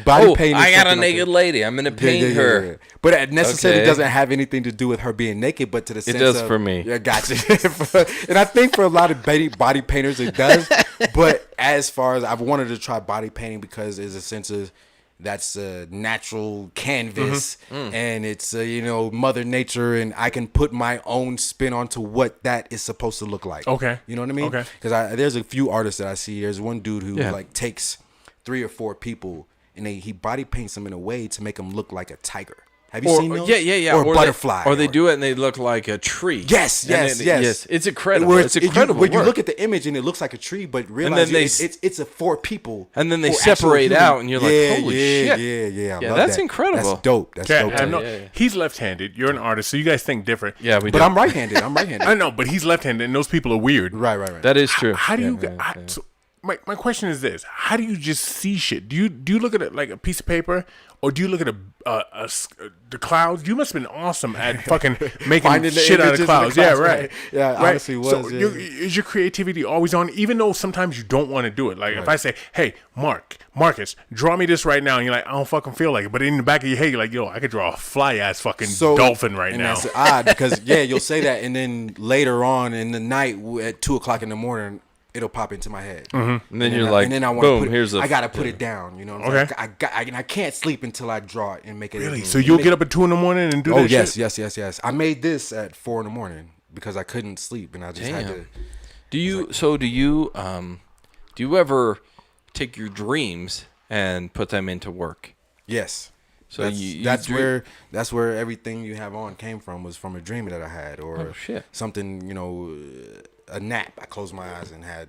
Body paint is I got a something naked lady. I'm gonna paint her. Yeah. But it necessarily Okay. doesn't have anything to do with her being naked, but to the sense does of, for me. Yeah, gotcha. And I think for a lot of body painters it does. But as far as I've wanted to try body painting because there's a sense of that's a natural canvas and it's Mother Nature, and I can put my own spin onto what that is supposed to look like. Okay. You know what I mean? Okay. Because there's a few artists that I see. There's one dude who like takes 3 or 4 people and he body paints them in a way to make them look like a tiger. Have you seen those? Yeah. Or butterfly. Or they do it and they look like a tree. Yes. It's incredible. Where It's incredible. When you work. look at the image and it looks like a tree, but realize it's a 4 people. And then they who are actual separate human. out and you're like, holy shit. Yeah. I Yeah, love that's that. incredible. That's dope. That's Okay, dope. I know. He's left-handed. You're an artist, so you guys think different. Yeah, we do. But I'm right-handed. I know, but he's left-handed, and those people are weird. Right. That is true. How do you? So my question is this: how do you just see shit? Do you look at it like a piece of paper, or do you look at the clouds? You must have been awesome at fucking making Finding the shit out of images in the clouds. Yeah, clouds, right. right. Yeah, right? honestly was, So yeah. is your creativity always on, even though sometimes you don't want to do it? Like if I say, "Hey, Marcus, draw me this right now," and you're like, "I don't fucking feel like it," but in the back of your head, you're like, "Yo, I could draw a fly ass fucking dolphin right and now." That's odd because you'll say that, and then later on in the night at 2:00 in the morning, it'll pop into my head. And then you're I- like, and then I want boom, to put here's a. I gotta put it down. You know what I'm saying? I can't sleep until I draw it and make it. Really? So you'll get up at 2 a.m. and do that shit? Yes. I made this at 4 a.m. because I couldn't sleep and I just had to. Do you ever take your dreams and put them into work? Yes. So that's where everything you have on came from, was from a dream that I had, or something, a nap. I closed my eyes and had.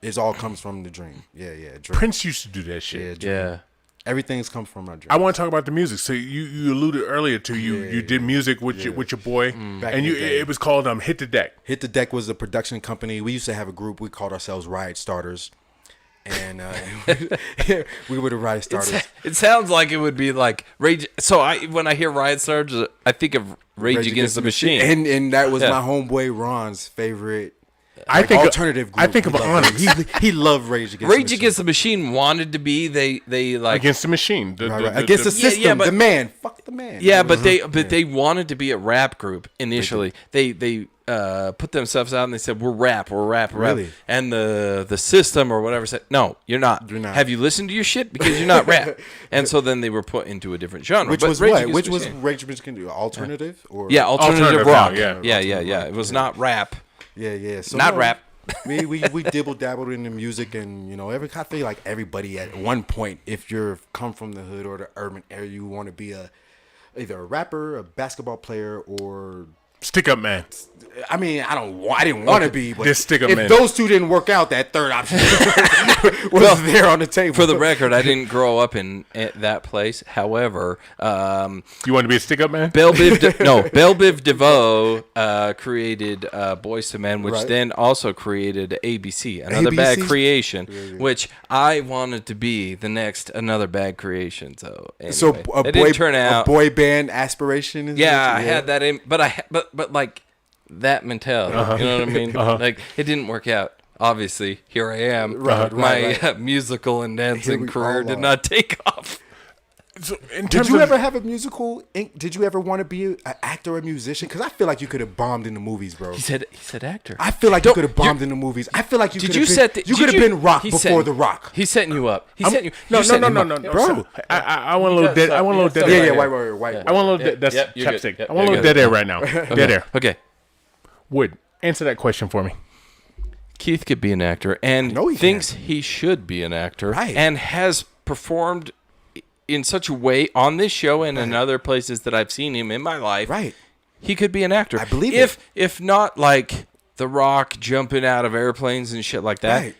It all comes from the dream. Yeah. Dream. Prince used to do that shit. Yeah. Everything's come from my dream. I want to talk about the music. So you alluded earlier to you did music with your boy, Back and in the day. it was called Hit the Deck. Hit the Deck was a production company. We used to have a group. We called ourselves Riot Starters, and we were the Riot Starters. It sounds like it would be like Rage. So when I hear Riot Stars, I think of Rage Against the Machine. and that was my homeboy Ron's favorite. I think alternative group. I think of Onyx He loved Rage Against. Rage Against the Machine wanted to be they like Against the Machine. Against the system. but- the man. Fuck the man. Yeah, but they wanted to be a rap group initially. They put themselves out and they said, we're rap. Really? And the system or whatever said, no, you're not. You're not. Have you listened to your shit? Because you're not rap. And so then they were put into a different genre. Which But was Rage what? Against Which the was Machine. Rage Against the Machine? Alternative? Or Yeah, alternative rock. rock, yeah. Yeah. It was not rap. Yeah. So Not rap. we dibble dabbled in the music, and I feel like everybody at one point, if you're come from the hood or the urban area, you want to be either a rapper, a basketball player, or Stick up, man. I mean, I didn't want to be, but This stick up if man. those two didn't work out, that third option was there on the table. For the record, I didn't grow up in that place. However, You want to be a stick up man? Belle Biv DeVoe created Boyz II Men, which Right. then also created ABC, Another Bad ABC? Creation, which I wanted to be the next Another Bad Creation. So anyway, so it didn't turn out. a boy band aspiration. Is Yeah, what I had that in, but like that mentality. You know what I mean? Like it didn't work out. Obviously, here I am. Right, My right. musical and Here dancing we career all did are. not take off. So in Did terms you of, ever have a musical? Did you ever want to be an actor or a musician? Because I feel like you could have bombed in the movies, bro. He said actor. I feel like you could have bombed in the movies. I feel like you Did could you have been, set the, you did could have been Rock he before set- the Rock. He's setting you up. He sent you. No, you set him no, up. bro. I want a little dead. I want a little dead. Yeah, air. yeah, white. I want a little. That's Yep, you're good. chapstick. Yep, I want a you're little good. dead air right now. Dead air. Okay. Wood, answer that question for me. Keith could be an actor and No, he thinks he should be an actor, Right. and has performed in such a way on this show and in other places that I've seen him in my life. Right. He could be an actor. I believe if not like The Rock jumping out of airplanes and shit like that. Right.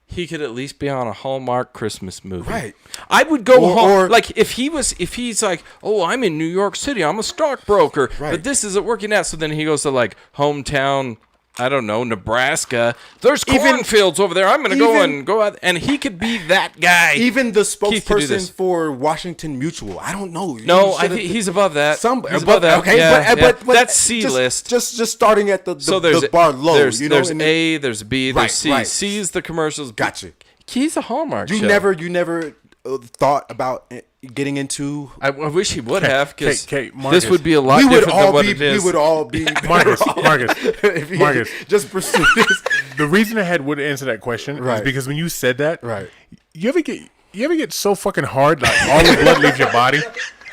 He could at least be on a Hallmark Christmas movie. Right. I would go home. Or- Like if he's like, oh, I'm in New York City, I'm a stockbroker, Right. but this isn't working out. So then he goes to like hometown, I don't know, Nebraska. There's cornfields over there. I'm gonna go out, and he could be that guy. Even the Keith could do spokesperson this. for Washington Mutual. I don't know. No, You should've- he's above that. above He's above that. Okay, Yeah, but that's C list. Just starting at the So there's bar low. There's you know, there's and then- A, there's B, there's Right, C. right. C is the commercials. Gotcha. He's a Hallmark. You show. never thought about getting into. I wish he would have, because Kate, Marcus. this would be a lot We would different than all what be. it is. We would all be. Marcus, if he Marcus. just pursue this. The reason I had Wood answer that question is Right. because when you said that, Right. You ever get so fucking hard like all the blood leaves your body?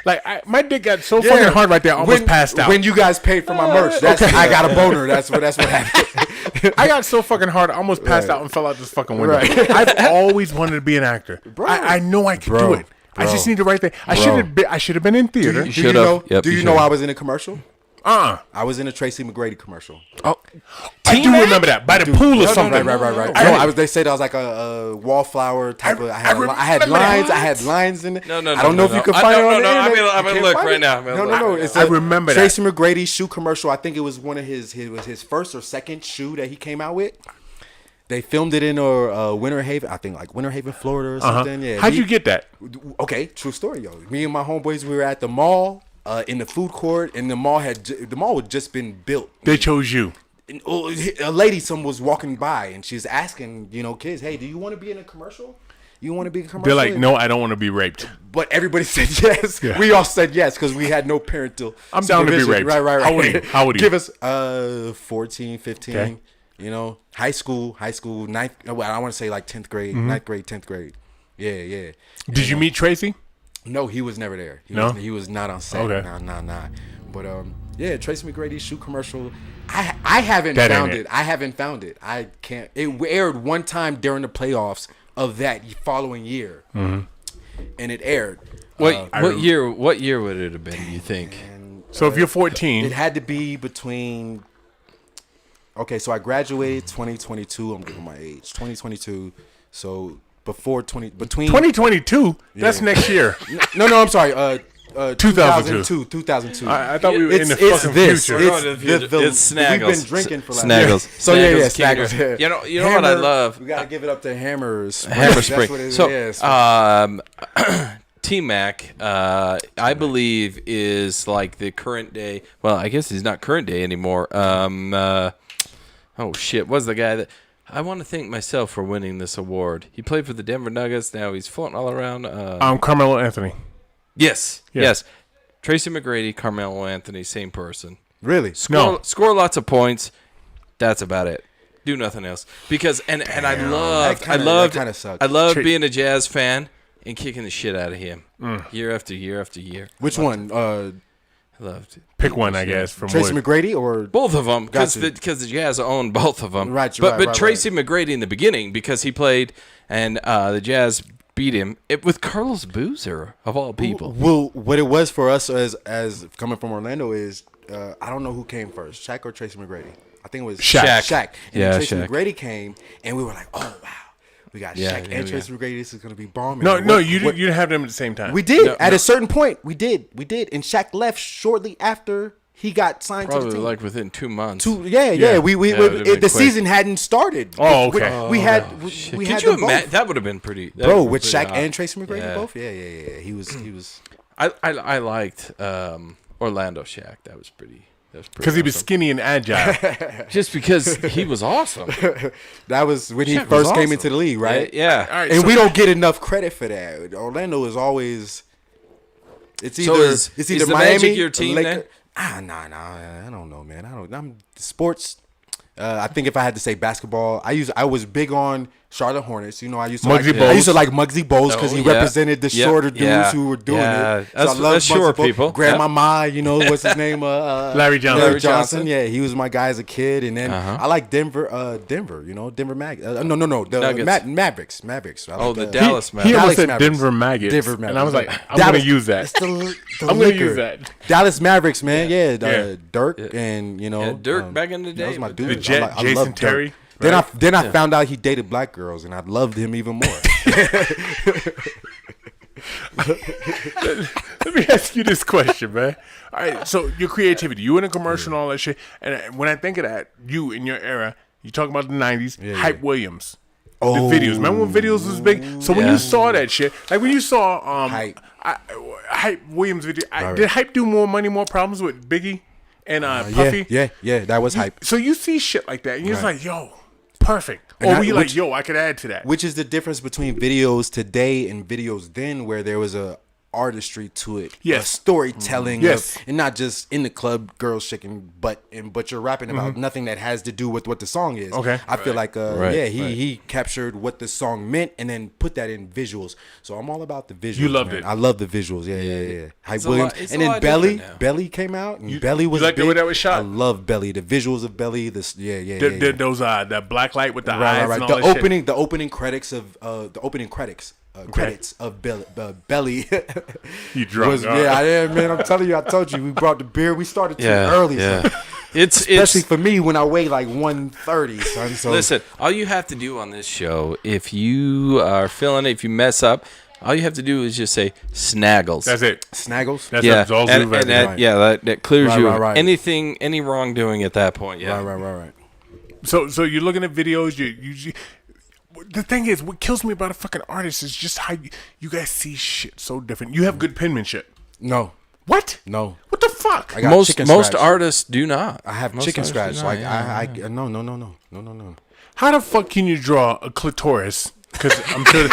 Like my dick got so fucking hard right there, I almost passed out. When you guys paid for my merch, I got a boner. That's what happened. I got so fucking hard, I almost passed out and fell out this fucking window. Right. I've always wanted to be an actor. I know I can do it. I just need the right thing. I should have been in theater. Do you should've. know? Yep, do you you know should've. I was in a commercial? I was in a Tracy McGrady commercial. Oh, I do remember that by the pool or something. Right. I- No, They said I was like a wallflower type of. I had remember lines. that. I had lines in it. No, I don't know if you can find it on the internet. I'm You gonna can't look find right it? now. I'm gonna No. look. It's I a remember that. Tracy McGrady shoe commercial. I think it was one of his first or second shoe that he came out with. They filmed it in Winter Haven. I think like Winter Haven, Florida or something. Yeah. How'd you get that? Okay, true story, yo. Me and my homeboys, we were at the mall, in the food court, and the mall had just been built. They chose you. And, a lady, was walking by, and she's asking, kids, hey, do you want to be in a commercial? You want to be in a commercial? They're like, no, I don't want to be raped. But everybody said yes. Yeah. We all said yes because we had no parental. I'm down to be supervision. raped. Right. How old are you? How old are you? Give us 14, 15. Okay. High school, ninth. Well, I want to say like 10th grade, ninth grade, 10th grade. Yeah. Did you meet Tracy? No, he was never there. He was not on set. Okay. Nah. But yeah, Tracy McGrady's shoe commercial. I haven't That found ain't it. I haven't found it. I can't. It aired one time during the playoffs of that following year, and it aired. What year would it have been? You think? And, So if you're 14, it had to be between. Okay, so I graduated 2022. I'm giving my age. 2022. So between 2022, that's next year. No, I'm sorry. 2002. 2002. I thought we were in the It's fucking this. future. We're going to the future. It's Snaggles. We've been drinking for like Snaggles. So Snaggles yeah, King. Snaggles. Yeah. You know what I Hammer, love? We gotta give it up to Hammers. Hammer That's Spring. what it is. So, Yeah, T-Mac, I believe, is like the current day. Well, I guess he's not current day anymore. Oh shit! Was the guy that I want to thank myself for winning this award? He played for the Denver Nuggets. Now he's floating all around. Carmelo Anthony. Yes. Yeah. Yes. Tracy McGrady, Carmelo Anthony, same person. really? Score lots of points That's about it. Do nothing else. Because I that loved kinda sucks. I loved being a Jazz fan and kicking the shit out of him year after year after year. Which one? I loved it. Pick one, I guess. From Tracy Wood. McGrady or Both of them, because Gotcha. the Jazz owned both of them. Right, But Tracy McGrady in the beginning, because he played and the Jazz beat him with Carlos Boozer of all people. Well, what it was for us as coming from Orlando is I don't know who came first, Shaq or Tracy McGrady. I think it was Shaq. And Yeah, then Tracy Shaq. McGrady came, and we were like, oh wow, we got Shaq and Tracy McGrady. This is gonna be bombing. No, you didn't have them at the same time. We did at a certain point. We did, and Shaq left shortly after he got signed to the Probably team. like within 2 months. Yeah. it would've been The quick. season hadn't started. Oh, okay. We had Shit. we Could had you them both. imagine? That would have been pretty. that Bro, would've been with pretty Shaq hot. and Tracy McGrady Yeah. both. Yeah. He was. I liked Orlando Shaq. That was pretty. Because he was awesome. skinny and agile. Just because he was awesome. That was when he Shaq was first came awesome. into the league, right? Yeah. All right, And so- we don't get enough credit for that. Orlando is always. It's either is either the Miami, Magic your team or then? Lakers. Nah. I don't know, man. I'm sports. I think if I had to say basketball, I was big on Charlotte Hornets. You know, I used to like Muggsy Bogues because he represented the shorter dudes who were doing it. So I love That's short Muggsy Bogues. people. Grandmama, you know what's his name? Larry Johnson. Larry Johnson. Yeah, he was my guy as a kid, and then I like Denver. You know, Denver the Nuggets. Mavericks. I like The Dallas He Mavericks. almost Dallas said Mavericks. Denver Maggots. Denver Mavericks. And I was like, I'm going to use that. It's the I'm going to liquor. use that. Dallas Mavericks, man. Yeah, Yeah. Dirk and you know Yeah, Dirk back in the day. That was my dude. The Jet, I Jason love Dirk. Terry. Then I found out he dated black girls, and I loved him even more. Let me ask you this question, man. All right, so your creativity, you in a commercial and all that shit. And when I think of that, you in your era, you talk about the 90s, Hype Williams. The videos. Remember when videos was big? So when you saw that shit, like when you saw Hype. Hype Williams video, did Hype do more money, more problems with Biggie and Puffy? Yeah, that was Hype. So you see shit like that, and you're just like, yo, perfect. And Or I- were you like, which- yo, I could add to that? Which is the difference between videos today and videos then, where there was a artistry to it, Yes. a storytelling, Yes. and not just in the club, girls shaking butt, but you're rapping about nothing that has to do with what the song is. Okay. I feel like, Right. he captured what the song meant and then put that in visuals. So I'm all about the visuals. You loved man. it. I love the visuals. Yeah. Hype It's a Williams, lot- it's and a then lot Belly. different now. Belly came out, and Belly was you like the big. way that was shot? I love Belly. The visuals of Belly. Those That black light with the eyes and all The that opening, the opening credits of credits of Belly. You drunk? was, yeah, I am, man. I'm telling you, I told you, we brought the beer. We started too Yeah, early, yeah. son. It's Especially for me when I weigh like 130, son. So Listen, all you have to do on this show, if you are feeling it, if you mess up, all you have to do is just say Snaggles. That's it. Snaggles. That's all and, Zoo and that, right. yeah, that clears Right, you right, of right. any wrongdoing at that point. Yeah, Right. So you're looking at videos. You the thing is, what kills me about a fucking artist is just how you guys see shit so different. You have good penmanship. No, What? no. What the fuck? I got Most chicken most scratch. artists do not. I have Most chicken artists scratch. do not, Like yeah. no. How the fuck can you draw a clitoris? Because I'm sure.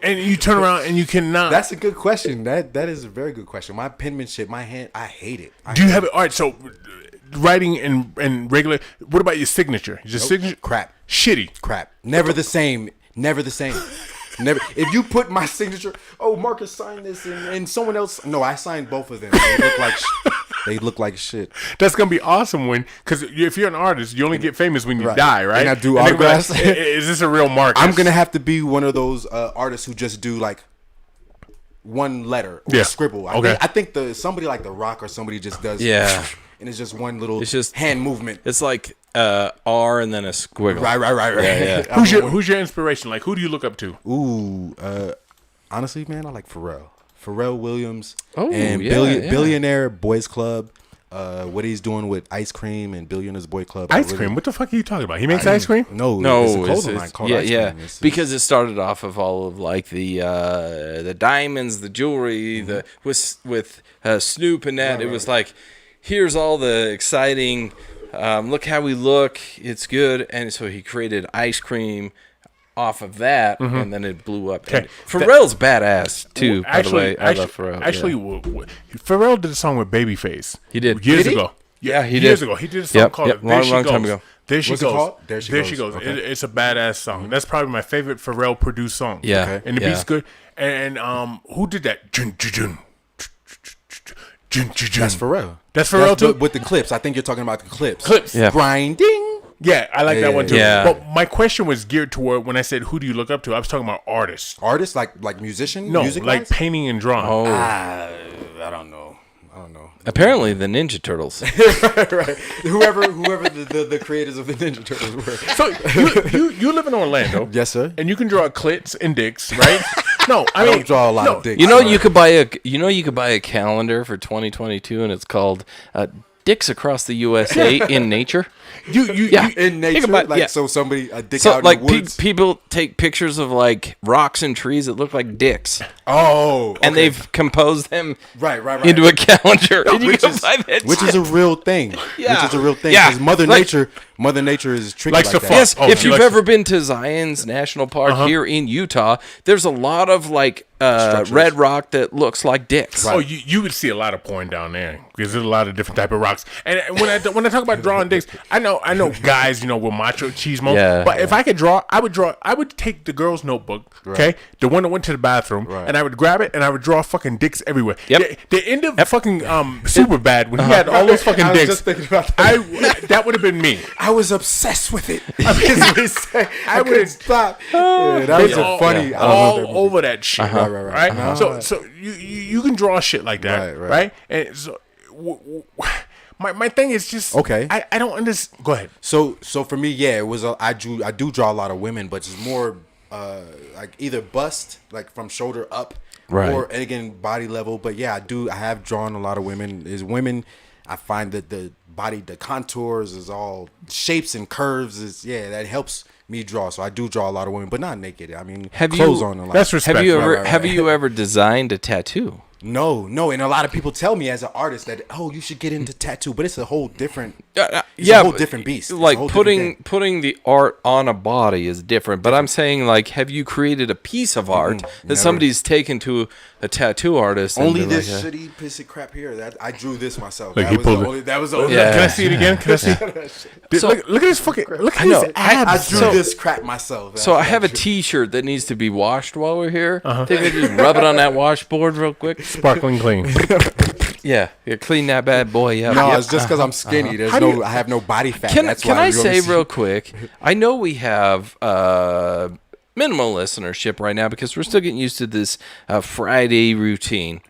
And you turn around and you cannot. That's a good question. That is a very good question. My penmanship, my hand, I hate it. Do you have it? All right. So writing and regular. What about your signature? Your signature Crap. shitty. Crap. Never the same. Never the same. Never. If you put my signature, Marcus signed this, and someone else. No, I signed both of them. They look like shit. That's gonna be awesome because if you're an artist, you only get famous when you Right. die, right? And I do they're gonna be autographs. like, is this a real Marcus? I'm gonna have to be one of those artists who just do like one letter or Yeah. scribble. Okay. I think somebody like The Rock or somebody just does. Yeah. And it's just one little. It's just- hand movement. It's like R and then a squiggle. Right. Yeah. Who's your inspiration? Like, who do you look up to? Ooh, honestly, man, I like Pharrell Williams, Oh, and yeah, yeah. Billionaire Boys Club. What he's doing with Ice Cream and Billionaires Boy Club. Ice cream? What the fuck are you talking about? He makes ice cream? No, No, it's a clothing line called Ice yeah, Cream. It's- because it started off of all of like the diamonds, the jewelry, the with Snoop and that. It was like, here's all the exciting. Look how we look. It's good, and so he created Ice Cream off of that, and then it blew up. And Pharrell's badass too. By the way, I love Pharrell. Actually, Pharrell did a song with Babyface. He did. years Did he? ago. Yeah, he years did. ago. He did a song Yep, called yep, There She long Goes. time ago. There she What's it goes. called? There she goes. Okay. It's a badass song. That's probably my favorite Pharrell produced song. Yeah, Okay. and the yeah. beat's good. And who did that? Jun, jun, jun. That's Pharrell. That's Pharrell too. With the clips. I think you're talking about the clips. Clips. Yeah. Grinding. Yeah, I like that one too. Yeah. But my question was geared toward when I said, "Who do you look up to?" I was talking about artists. Artists like musician. No, music like wise? painting and drawing. Oh, I don't know. apparently the Ninja Turtles. Right. Whoever the creators of the Ninja Turtles were. So you live in Orlando. Yes, sir. And you can draw clits and dicks, right? No, I don't draw a lot of dicks. You know, you could buy a calendar for 2022, and it's called "Dicks Across the USA in Nature." Yeah. In nature, Think about- like yeah. so somebody a dick So, out like, in the woods. people take pictures of like rocks and trees that look like dicks, Oh, okay. and they've composed them right. into a calendar. And you which can is buy that which shit. is a real thing. Yeah. Which is a real thing. Yeah. Because Mother Nature is tricky Likes like to that. fuck. Yes, Oh, if she you've likes ever been to Zion's National Park here in Utah, there's a lot of like red rock that looks like dicks. Oh, you would see a lot of porn down there because there's a lot of different type of rocks. And when I talk about drawing dicks, I know guys, with macho cheesemo. Yeah. But if I could draw, I would take the girl's notebook, okay, the one that went to the bathroom, and I would grab it and I would draw fucking dicks everywhere. Yep. The end of fucking Super Bad when he had all those fucking I was dicks. just thinking about that. That would have been me. I was obsessed with it. I would- couldn't stop. Yeah, that was all, a funny. I all love that movie. over that shit, Right. right? So you can draw shit like that, Right. right? And so my thing is just Okay. I don't understand. Go ahead. So for me, yeah, it was. I do draw a lot of women, but it's more like either bust, like from shoulder up, Right. or and again body level. But yeah, I have drawn a lot of women. I find that the body, the contours is all shapes and curves. That helps me draw. So I do draw a lot of women, but not naked. I mean, Have clothes you- on a lot. That's respect. Have you ever right. have you ever designed a tattoo? No, and a lot of people tell me as an artist that you should get into tattoo, but it's a whole different, a whole but different beast. It's a Like whole different thing. putting the art on a body is different. But I'm saying, like, have you created a piece of art that never. somebody's taken to a tattoo artist? and Only been this like, shitty piece of crap here. That I drew this myself. Like that he was the pulled it. only. That was the only. Yeah. Can I see it again? Can I see? So- look at his fucking. Look at know. his I abs. drew So- this crap myself. So I That's have a true. T-shirt that needs to be washed while we're here. Think I just rub it on that washboard real quick. Sparkling clean. Yeah, clean that bad boy up. No, Yep. it's just because I'm skinny. There's How do you- I have no body fat. Can That's can why I you say only see- real quick? I know we have minimal listenership right now because we're still getting used to this Friday routine,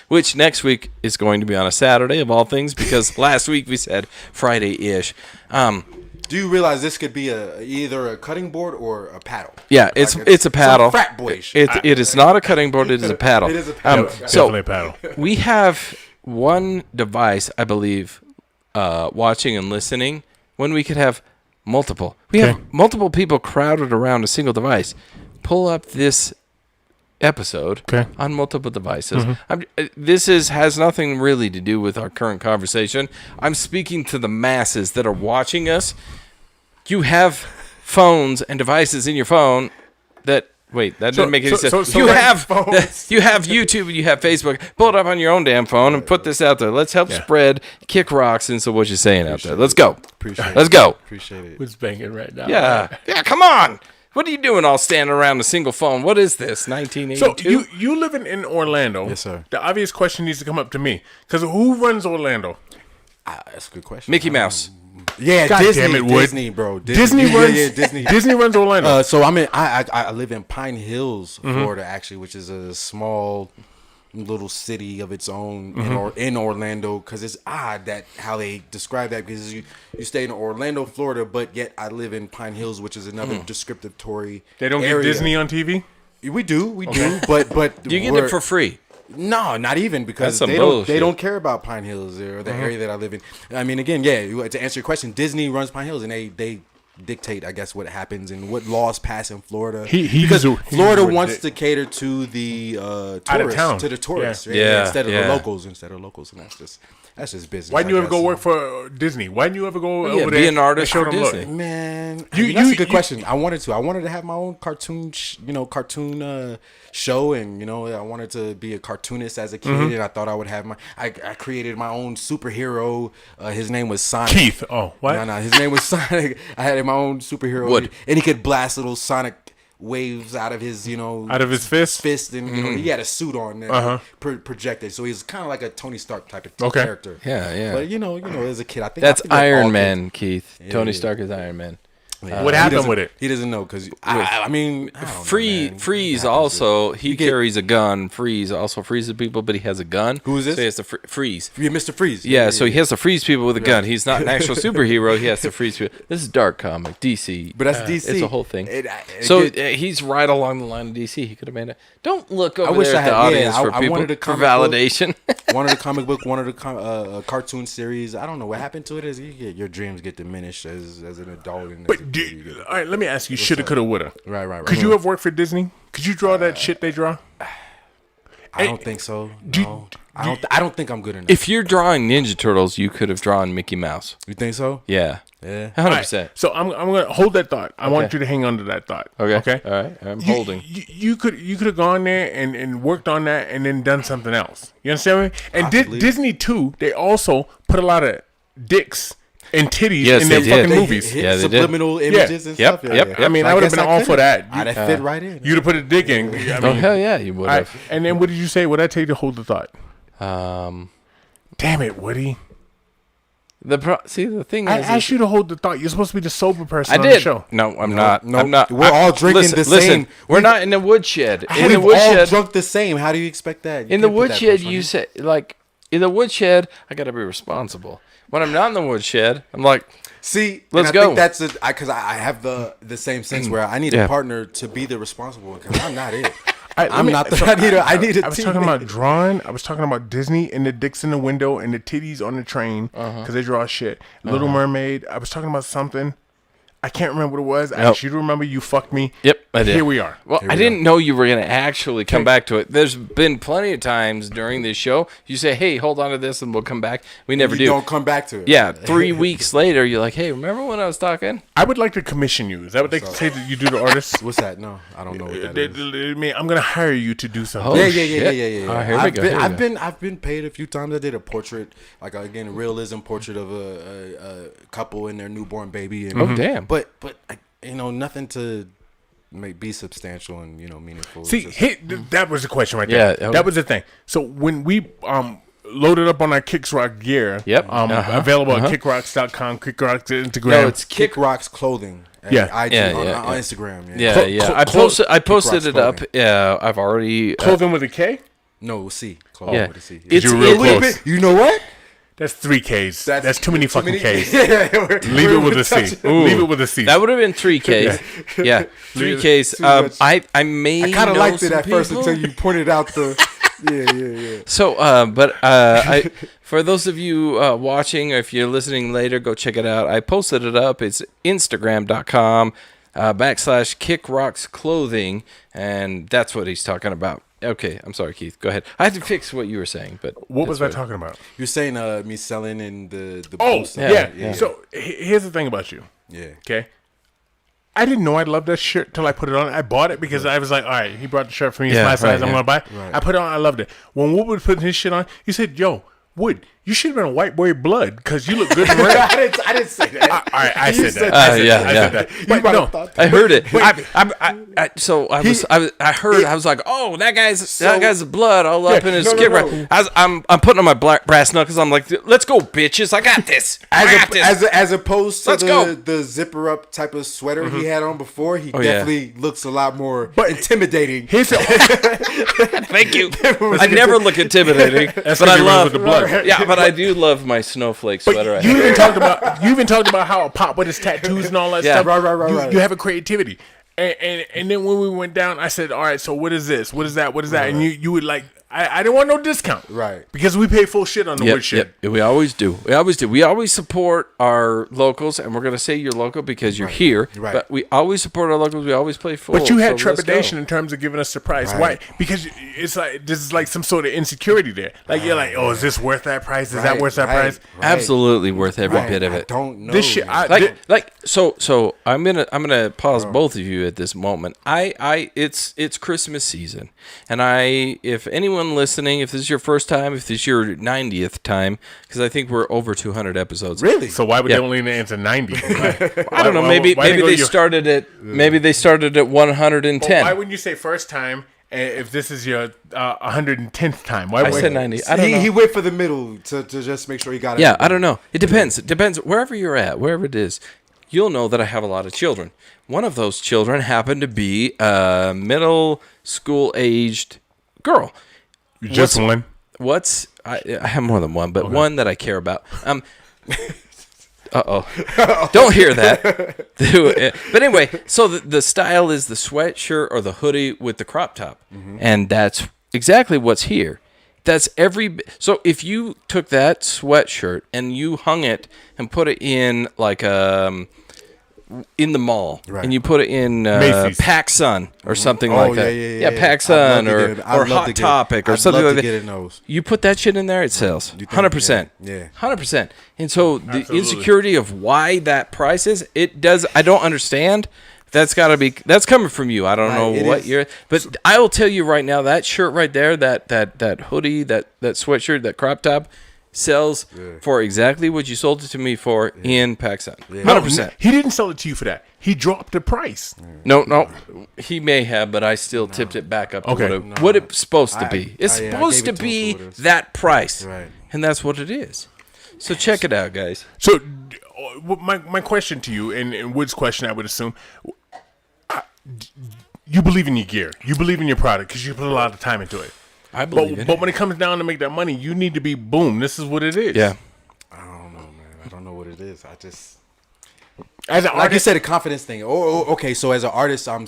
which next week is going to be on a Saturday of all things because last week we said Friday-ish. Do you realize this could be either a cutting board or a paddle? Yeah, it's Like a paddle. Some frat boy shit. It is not a cutting board. It is a paddle. It is a paddle. So Definitely a paddle. we have one device, I believe, watching and listening when we could have multiple. We have Okay. multiple people crowded around a single device. Pull up this episode Okay. on multiple devices. This has nothing really to do with our current conversation. I'm speaking to the masses that are watching us. You have phones and devices in your phone that wait, that didn't make any sense. so you like have phones. you have YouTube and you have Facebook. Pull it up on your own damn phone and put this out there. Let's help spread kick rocks into what you're saying out there. Let's go. Appreciate Let's it. go. Appreciate it. Who's banging right now? Yeah. Yeah, come on. What are you doing all standing around a single phone? What is this? 1982? So you living in Orlando? Yes, sir. The obvious question needs to come up to me because who runs Orlando? That's a good question. Mickey Mouse. Yeah, God Disney, damn it, Wood. Disney, bro. Disney Yeah, runs. yeah, Disney. Disney runs Orlando. So I live in Pine Hills, Florida, actually, which is a small little city of its own in Orlando. Because it's odd that how they describe that because you stay in Orlando, Florida, but yet I live in Pine Hills, which is another descriptory. They don't get area. Disney on TV. We do, but You get we're- it for free. No, not even because That's some they bullshit. don't care about Pine Hills or the area that I live in. I mean, again, yeah. To answer your question, Disney runs Pine Hills, and they dictate, I guess, what happens and what laws pass in Florida. Because Florida wants to cater to the tourists, to the tourists, instead of the locals, and that's just business. Why didn't you ever go work for Disney? Why didn't you ever go over there be an artist and show for them Disney? look? Man, that's a good question. I wanted to have my own cartoon show, and I wanted to be a cartoonist as a kid, and I thought I would have I created my own superhero. His name was Sonic. Keith. Oh, what? No, his name was Sonic. I had my own superhero, Wood. and he could blast little Sonic waves out of his, out of his fist, and he had a suit on that projected, so he's kind of like a Tony Stark type of character. Yeah. But as a kid, I think That's Iron Man. Man, Keith. Tony Stark is Iron Man. What happened with it? He doesn't know because I don't know, Freeze also he carries a gun. Freeze also freezes people, but he has a gun. Who is this? So he has to freeze. You're Mr. Freeze. Yeah, so he has to freeze people with a gun. He's not an actual superhero. He has to freeze people. This is dark comic, DC. But that's DC. It's a whole thing. So he's right along the line of DC. He could have made it. Don't look over I wish there I at had- the audience yeah, for I people wanted a for comic book. validation. one of the comic book, one of the cartoon series. I don't know what happened to it. Is your dreams get diminished as an adult. And But all right, let me ask you: shoulda, coulda, woulda. Right. Could you have worked for Disney? Could you draw that shit they draw? I don't think so. No. I don't think I'm good enough. If you're drawing Ninja Turtles, you could have drawn Mickey Mouse. You think so? Yeah. Yeah. 100%. So I'm gonna hold that thought. I want you to hang on to that thought. Okay. All right. I'm holding. You could have gone there and worked on that and then done something else. You understand me? And Disney too. They also put a lot of dicks and titties in their fucking movies. Yeah, they did. Subliminal images and stuff. Yep. I mean, I would have been all for that. I'd have fit right in. You'd have put a dick in. I mean, Hell yeah, you would have. and then what did you say? What did I tell you to hold the thought? Damn it, Woody. The thing I is, asked you to hold the thought. You're supposed to be the sober person I on did. the show. No, I'm not. no. I'm not. We're all drinking the same. We're not in the woodshed. In the We've all woodshed, drunk the same. How do you expect that? in the woodshed, you say in the woodshed, I gotta be responsible. When I'm not in the woodshed, I'm like, see, let's I go. think that's because I have the same sense where I need a partner to be the responsible one because I'm not it. I need a I was teammate. talking about drawing. I was talking about Disney and the dicks in the window and the titties on the train because they draw shit. Little Mermaid. I was talking about something. I can't remember what it was. I asked you to remember. You fucked me. Yep, I did. Here we are. Well, I didn't know you were going to actually come back to it. There's been plenty of times during this show you say, hey, hold on to this and we'll come back. We never do. You don't come back to it. Yeah, 3 weeks later, you're like, hey, remember when I was talking? I would like to commission you. Is that what they say that you do to artists? What's that? No, I don't know what that is. I mean, I'm going to hire you to do something. Oh, Yeah. shit. All right, here we go. I've been paid a few times. I did a portrait, like again, a realism portrait of a couple and their newborn baby. And, Oh, damn. But nothing to be substantial and meaningful. See, that was the question right Yeah, there. That was the thing. So when we loaded up on our Kicks Rock gear, available at kickrocks.com, Kickrocks Instagram. No, it's Kick Rocks Clothing. Yeah. IG, on Instagram. Yeah. I posted it up. Clothing. Yeah, I've already. Clothing with a K? No, C. Clothing Yeah. with a C. It's You're real close. You know what? That's 3 Ks. That's too many fucking Ks. Yeah, Leave it with a C. Leave it with a C. That would have been 3 Ks. Yeah, 3 Ks. much. I may I kind of know liked it some at first people. until you pointed out the. Yeah. So, for those of you watching, or if you're listening later, go check it out. I posted it up. It's Instagram.com /KickRocksClothing, and that's what he's talking about. Okay, I'm sorry, Keith. Go ahead. I had to fix what you were saying, but what was I talking about? You're saying me selling in the Oh, boost. yeah. So here's the thing about you. Yeah. Okay. I didn't know I loved that shirt till I put it on. I bought it because I was like, all right, he brought the shirt for me. It's my size. I'm going to buy it. Right. I put it on. I loved it. When Wood was putting his shit on, he said, yo, Wood, you should have been a white boy blood because you look good in red. I didn't say that. All right, I said that. yeah. I said that. But no, I heard it. I was like, oh, that guy's blood all up in his skin. no. I'm putting on my brass knuckles. I'm like, let's go, bitches. I got this. As opposed to Let's go. the zipper up type of sweater he had on before, he definitely looks a lot more intimidating. here's the, Thank you. I never look intimidating, but I love the blood. Yeah, but I do love my snowflake sweater. You even talked about how a pop with his tattoos and all that stuff. Right. You have a creativity. And then when we went down, I said, all right, so what is this? What is that? What is that? And you would like I didn't want no discount. Right. Because we pay full shit on the woodshed. Yep. We always do. We always support our locals, and we're going to say you're local because you're here. Right. But we always support our locals. We always play full. But you had so let's trepidation go. in terms of giving us the price. Right. Why? Because it's like this is like some sort of insecurity there. Like you're like, oh, is this worth that price? Is that worth that price? Absolutely worth every bit of I it. don't know. This shit, man. So I'm gonna pause both of you at this moment. It's Christmas season, and if anyone listening, if this is your first time, if this is your 90th time, because I think we're over 200 episodes. Really? So why would they only answer 90? I don't know. Maybe they started at 110. Why wouldn't you say first time if this is your 110th time? Why I said 90. I don't know. He wait for the middle to just make sure he got it. Yeah, I don't know. It depends. It depends wherever you're at, wherever it is. You'll know that I have a lot of children. One of those children happened to be a middle school aged girl. Just one. I have more than one, but one that I care about. Don't hear that. But anyway, so the style is the sweatshirt or the hoodie with the crop top, and that's exactly what's here. That's so if you took that sweatshirt and you hung it and put it in like in the mall, and you put it in PacSun or something like that. Yeah, PacSun or Hot Topic or something like that. You put that shit in there, it sells 100%. Yeah, 100%. And so the insecurity of why that price is, it does. I don't understand. That's coming from you. I don't know what you're, but I will tell you right now, that shirt right there, that hoodie, that sweatshirt, that crop top, sells for exactly what you sold it to me for in PacSun. 100%. He didn't sell it to you for that. He dropped the price. No, he may have, but I still tipped it back up to what it's supposed to be. It's supposed to be that price, and that's what it is. So check it out, guys. So my question to you, and Wood's question, I would assume, you believe in your gear. You believe in your product because you put a lot of time into it. I believe in it. But when it comes down to make that money, you need to be boom. This is what it is. Yeah. I don't know, man. I don't know what it is. I just, as an like artist, you said, a confidence thing. Okay. So as an artist, I'm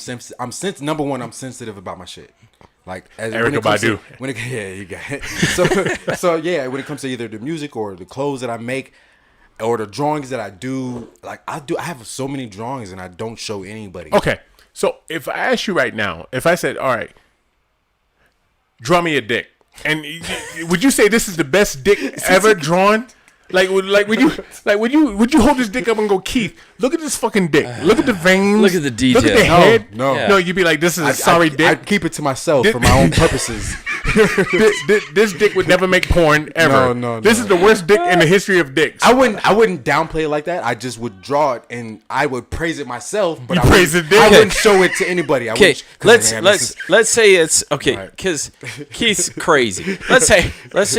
number one. I'm sensitive about my shit. Like as Erykah Badu. You got it. So when it comes to either the music or the clothes that I make, or the drawings that I do, like I have so many drawings and I don't show anybody. Okay. So if I ask you right now, if I said, all right, draw me a dick, and would you say this is the best dick ever drawn? Would you hold this dick up and go, Keith, look at this fucking dick. Look at the veins. Look at the detail. Look at the head. No. You'd be like, this is a sorry dick. I'd keep it to myself for my own purposes. This dick would never make porn ever. No. This is the worst dick in the history of dicks. I wouldn't downplay it like that. I just would draw it and I would praise it myself. But praise it, I wouldn't show it to anybody. Okay, let's say it's okay because Keith's crazy. Let's say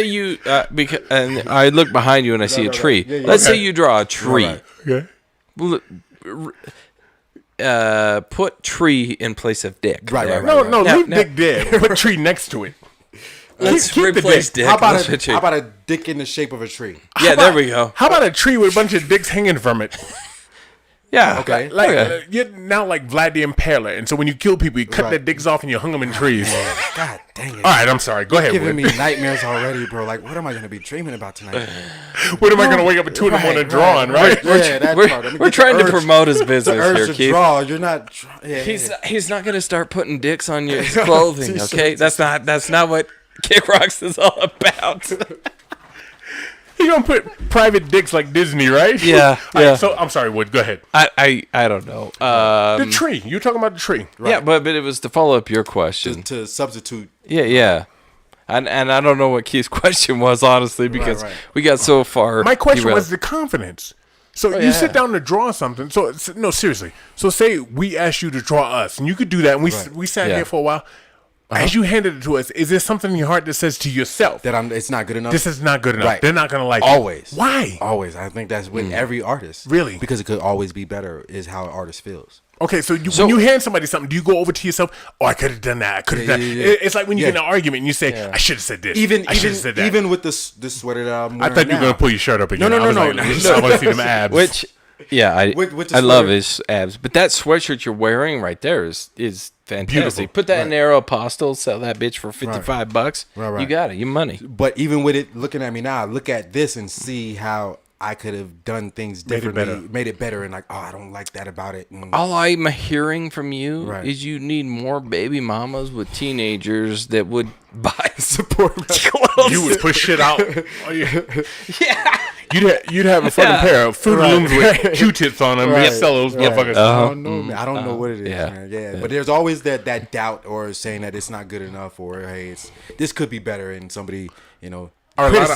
you because and I look behind you and I see a tree. Yeah, let's say you draw a tree. Okay. Put tree in place of dick. Right. No, Now- leave now- dick dead. Put tree next to it. Let's Keep the replace dick. dick. How about Let's how about a dick in the shape of a tree? yeah, there we go. How about a tree with a bunch of dicks hanging from it? Yeah. Okay. You're now like Vlad the Impaler, and so when you kill people, you cut their dicks off and you hung them in trees. God dang it. All right, I'm sorry. Go ahead. Giving Wood. me nightmares already, bro. Like, what am I gonna be dreaming about tonight? What am I gonna wake up at 2 in the morning drawing? Right? We're trying to promote his the business urge here, to Keith. draw. You're not. He's not gonna start putting dicks on your clothing, okay? That's not what Kick Rocks is all about. He gonna put private dicks like Disney, right? Yeah, All yeah. right, so I'm sorry, Wood. Go ahead. I don't know. The tree. You talking about the tree? Yeah, but it was to follow up your question. to substitute. Yeah. And I don't know what Keith's question was, honestly, because we got so far. My question derailed. was the confidence. So you sit down to draw something. So no, seriously. So say we asked you to draw us, and you could do that, and we sat here for a while. As you handed it to us, is there something in your heart that says to yourself That it's not good enough. this is not good enough? Right. They're not gonna like Always. it. Why? Always. I think that's with every artist. Really? Because it could always be better. Is how an artist feels. Okay, so when you hand somebody something, do you go over to yourself? Oh, I could have done that. I could have done. Yeah. It's like when you get in an argument and you say, "I should have said this." I should have said that. Even with this sweater that I'm I wearing thought you were now. gonna pull your shirt up again. No. I want to see them abs. Yeah, Which is I love for- his abs. But that sweatshirt you're wearing right there is fantastic. Beautiful. Put that in Aeropostale, sell that bitch for $55. Right. You got it. You money. But even with it looking at me now, look at this and see how I could have done things differently, made it better, and like, oh, I don't like that about it. And All I'm hearing from you Right. is you need more baby mamas with teenagers that would buy support. You would push shit out. Oh, Yeah. You'd have a fucking pair of Fruit Looms with Q-tips on them. Right. And sell those motherfuckers. I don't know, man. I don't know what it is, Yeah. man. Yeah, but there's always that doubt or saying that it's not good enough, or hey, this could be better, and somebody, Or a lot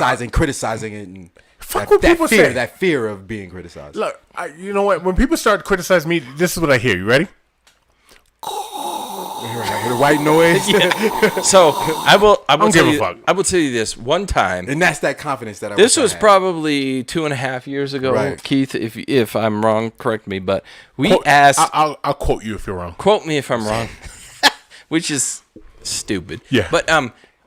of- criticizing it, and Fuck what people say. that fear of being criticized. Look, you know what? When people start criticizing me, this is what I hear. You ready? With a white noise, So I will don't tell give a you. fuck. I will tell you this one time. and that's that confidence that I. This wish I was had. probably 2.5 years ago, Right. Keith. If I'm wrong, correct me. But we Quote- asked. I'll quote you if you're wrong. Quote me if I'm wrong, which is stupid. Yeah. But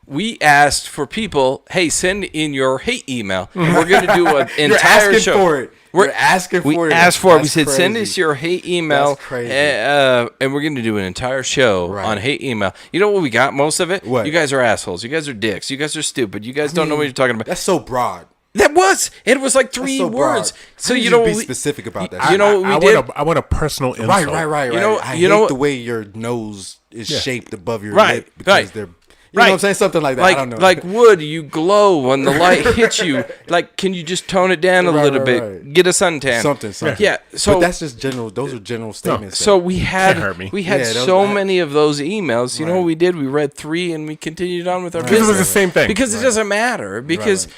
we asked for people. Hey, send in your hate email. And we're going to do an You're entire asking show. for it. You're asking We for it. asked for it. We That's said, send crazy. us your hate email. That's crazy. And we're going to do an entire show Right. on hate email. You know what we got? Most of it? What? You guys are assholes. You guys are dicks. You guys are stupid. You guys don't know what you're talking about. That's so broad. That was. It was like 3 so broad. words. So Please you know be what we, specific about that. You know what we did? I want a personal insult. Right. You know- I you know hate what- the way your nose is shaped above your Right, lip because right. they're. You know what I'm saying? Something like that. I don't know. Like wood, you glow when the light hits you. Like, can you just tone it down a Right, little right, bit? right. Get a suntan. something. Yeah. So but that's just general. Those are general statements. so we had Can't hurt me. we had Yeah, those- so many of those emails. You know Right. what we did? We read 3 and we continued on with our Because it business. was the same thing. Because it doesn't matter. Because right.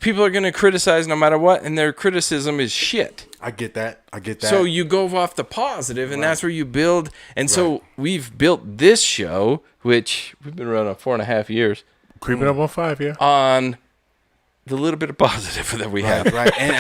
people are going to criticize no matter what, and their criticism is shit. I get that. So you go off the positive, and that's where you build. And so we've built this show, which we've been running 4.5 years, Creeping up on 5, yeah. on the little bit of positive that we have. right. And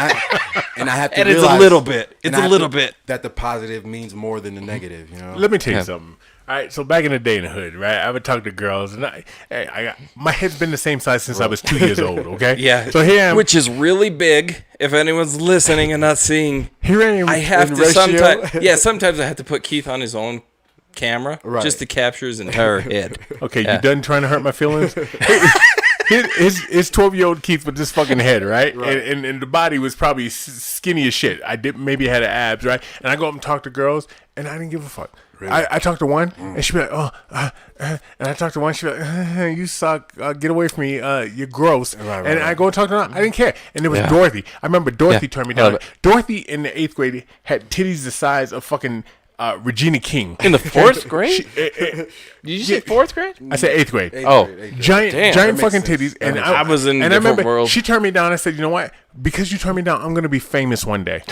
I have to And it's a realize, little bit. and It's I a have little to- bit. that the positive means more than the negative. You know. Let me tell you Yeah. something. All right, so back in the day in the hood, right? I would talk to girls, and I got my head's been the same size since I was 2 years old. Okay. Yeah. So here I am. Which is really big. If anyone's listening and not seeing, Here I am. I have in to ratio? sometimes. Yeah, sometimes I have to put Keith on his own camera Right. just to capture his entire head. Okay, Yeah. you done trying to hurt my feelings? His 12-year-old Keith with this fucking head, right? And the body was probably skinny as shit. I did maybe had abs, right? And I go up and talk to girls, and I didn't give a fuck. Really? I talked to one, and she'd be like, and I talked to one, she'd be like, you suck, get away from me, you're gross. Right, and I right. go and talk to her, I didn't care. And it was Yeah. Dorothy. I remember Dorothy Yeah. turned me I love down. it. Dorothy in the 8th grade had titties the size of fucking Regina King. In the 4th grade? She- Did you say 4th grade? I said 8th grade. Oh. Giant, Damn. giant That makes fucking sense. titties, and That I was in a and I different remember world. She turned me down. I said, "You know what? Because you turned me down, I'm gonna be famous one day."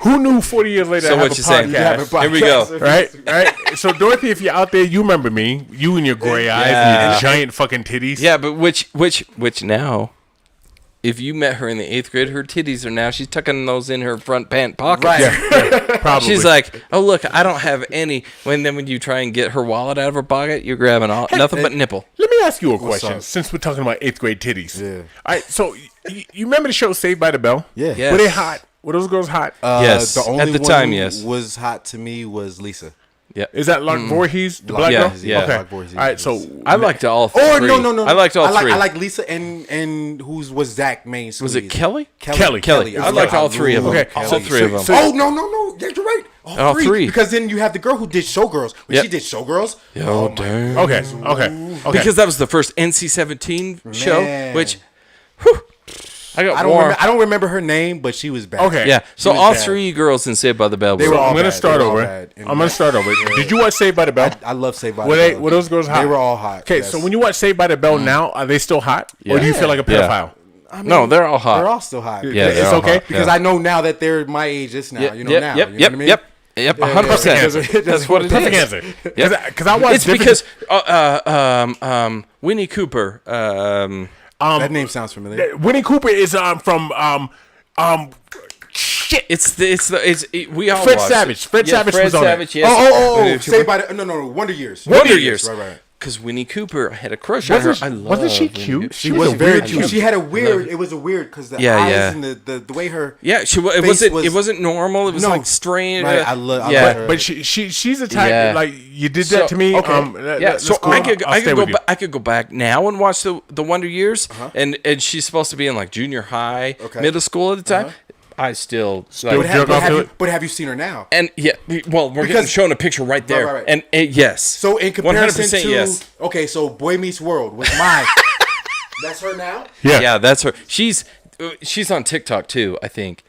Who knew 40 years later So I have what a you saying? podcast? You have a Here we go. Right. So Dorothy, if you're out there, you remember me. You and your gray eyes and Yeah. your giant fucking titties. Yeah, but which now? If you met her in the 8th grade, her titties are now. She's tucking those in her front pant pocket. Right. Yeah, probably. She's like, "Oh look, I don't have any." When you try and get her wallet out of her pocket, you're grabbing nothing but nipple. Let me ask you a question. up? Since we're talking about 8th grade titties. Yeah. All right. So you remember the show Saved by the Bell? Yeah. Yes. Were they hot? Were those girls hot? Yes. The only At the one time, who yes. was hot to me was Lisa. Yeah, Is that Lark Voorhees, the black Yeah, girl? yeah. Okay. Lark Voorhees, All right. yes. So I liked all three. Oh no! I liked all three. I like Lisa and who's was Zach main? Was it Kelly? Kelly. I liked all three of them. Okay, all so- three of them. so- Oh no! Yeah, you're right. All three. Because then you have the girl who did Showgirls. When Yep. she did Showgirls. Oh, damn. Okay. Because that was the first NC-17 show, Man. which, whew, I got I warm. don't remember her name, but she was bad. Okay. Yeah, so was all bad. 3 girls in Saved by the Bell. They were were all I'm gonna bad. start They were all over. bad. I'm gonna start over. Did you watch Saved by the Bell? I love Saved by Were the Bell. were those girls hot? They were all hot. Okay, yes. so when you watch Saved by the Bell now, are they still hot, or do you feel like a Yeah. pedophile? I mean, No, they're all hot. They're all still hot. Yeah, they're it's all okay hot. Because Yeah. I know now that they're my age. It's now. Yep, You know yep, now. Yep, you know yep, what I mean? yep, yep, 100%. That's what it Perfect is. answer. Yep. Because I watched. It's because Winnie Cooper. That name sounds familiar. Winnie Cooper is from shit. We all Fred watched Savage. it. Fred Savage Fred was on it. Savage, yes. Oh! Winnie Cooper. Saved by the no. Wonder Years. Wonder Years. Right. because Winnie Cooper, I had a crush on her. I love wasn't she Winnie cute? Cooper. She was very cute. cute. She had a weird. It was a weird because the eyes and the way her. Yeah, it wasn't normal. It was like strange. Right, I love her. But she's a type like you did that to me. Okay. So cool. I could go back now and watch the Wonder Years, and she's supposed to be in like junior high, middle school at the time. I still But have you seen her now? and well, we're getting shown a picture right there, right. and yes. So in comparison 100% to yes. okay, so Boy Meets World was mine. That's her now. Yeah, that's her. She's on TikTok too, I think.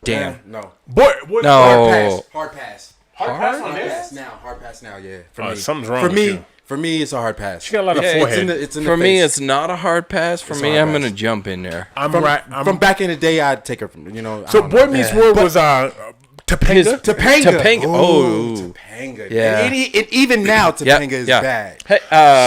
Damn. No. Boy, what? No. Hard pass. Hard pass on Hard this? pass now. Hard pass now. Yeah. For me. Something's wrong For with me. you. For me, it's a hard pass. She got a lot of Yeah, forehead. It's in the For me, face. it's not a hard pass. For It's a me, hard I'm pass. gonna jump in there. from back in the day, I'd take her from So Boy Meets World was Topanga. Topanga. Oh. Topanga. Yeah. And even now, Topanga is bad. Hey,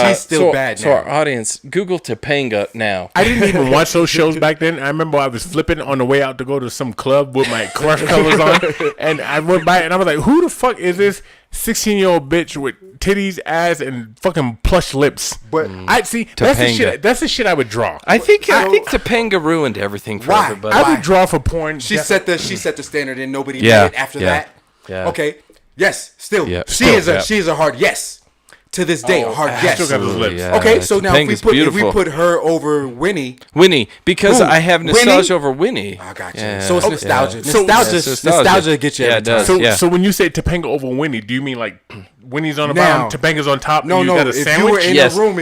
She's still bad now. So our audience, Google Topanga now. I didn't even watch those shows back then. I remember I was flipping on the way out to go to some club with my crush colors on, and I went by and I was like, "Who the fuck is this 16-year-old bitch with titties, ass, and fucking plush lips?" But I see that's the Topanga. shit. That's the shit I would draw. I think Topanga ruined everything for Why? everybody. I would draw for porn. She set the standard, and nobody Yeah, did it after yeah, that. yeah. Okay. Yes. Still, Yeah, she still, is a hard yes. To this day, a hard yes. still got those lips. Yeah, Okay, so now if Topanga's we beautiful. put her over Winnie, because Who? I have Winnie? nostalgia over Winnie. I got you. Yeah. So it's nostalgia. Yeah. Nostalgia gets you Yeah, every it does. time. So when you say Topanga over Winnie, do you mean like Winnie's on the Now- bottom, Topanga's on top? No, and you no. got a If you sandwich? were in Yes. a room,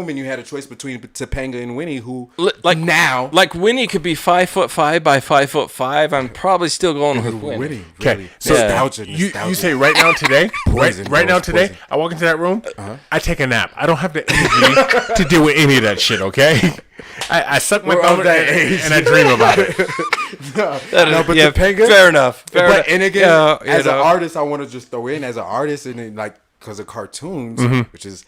and you had a choice between Topanga and Winnie, who Like now like Winnie could be 5'5" by 5'5". I'm probably still going with Winnie. Winnie. Okay, Really. so Nostalgia. you say right now today, Poison, right bro, now it's today, poison. I walk into that room, I take a nap. I don't have the energy to deal with any of that shit. Okay, I suck my We're thumb of that age. and I dream about it. No, but Yeah, Topanga. fair enough. Fair enough. And again, Yeah, you as an know. artist, I want to just throw in as an artist, and then like because of cartoons, which is.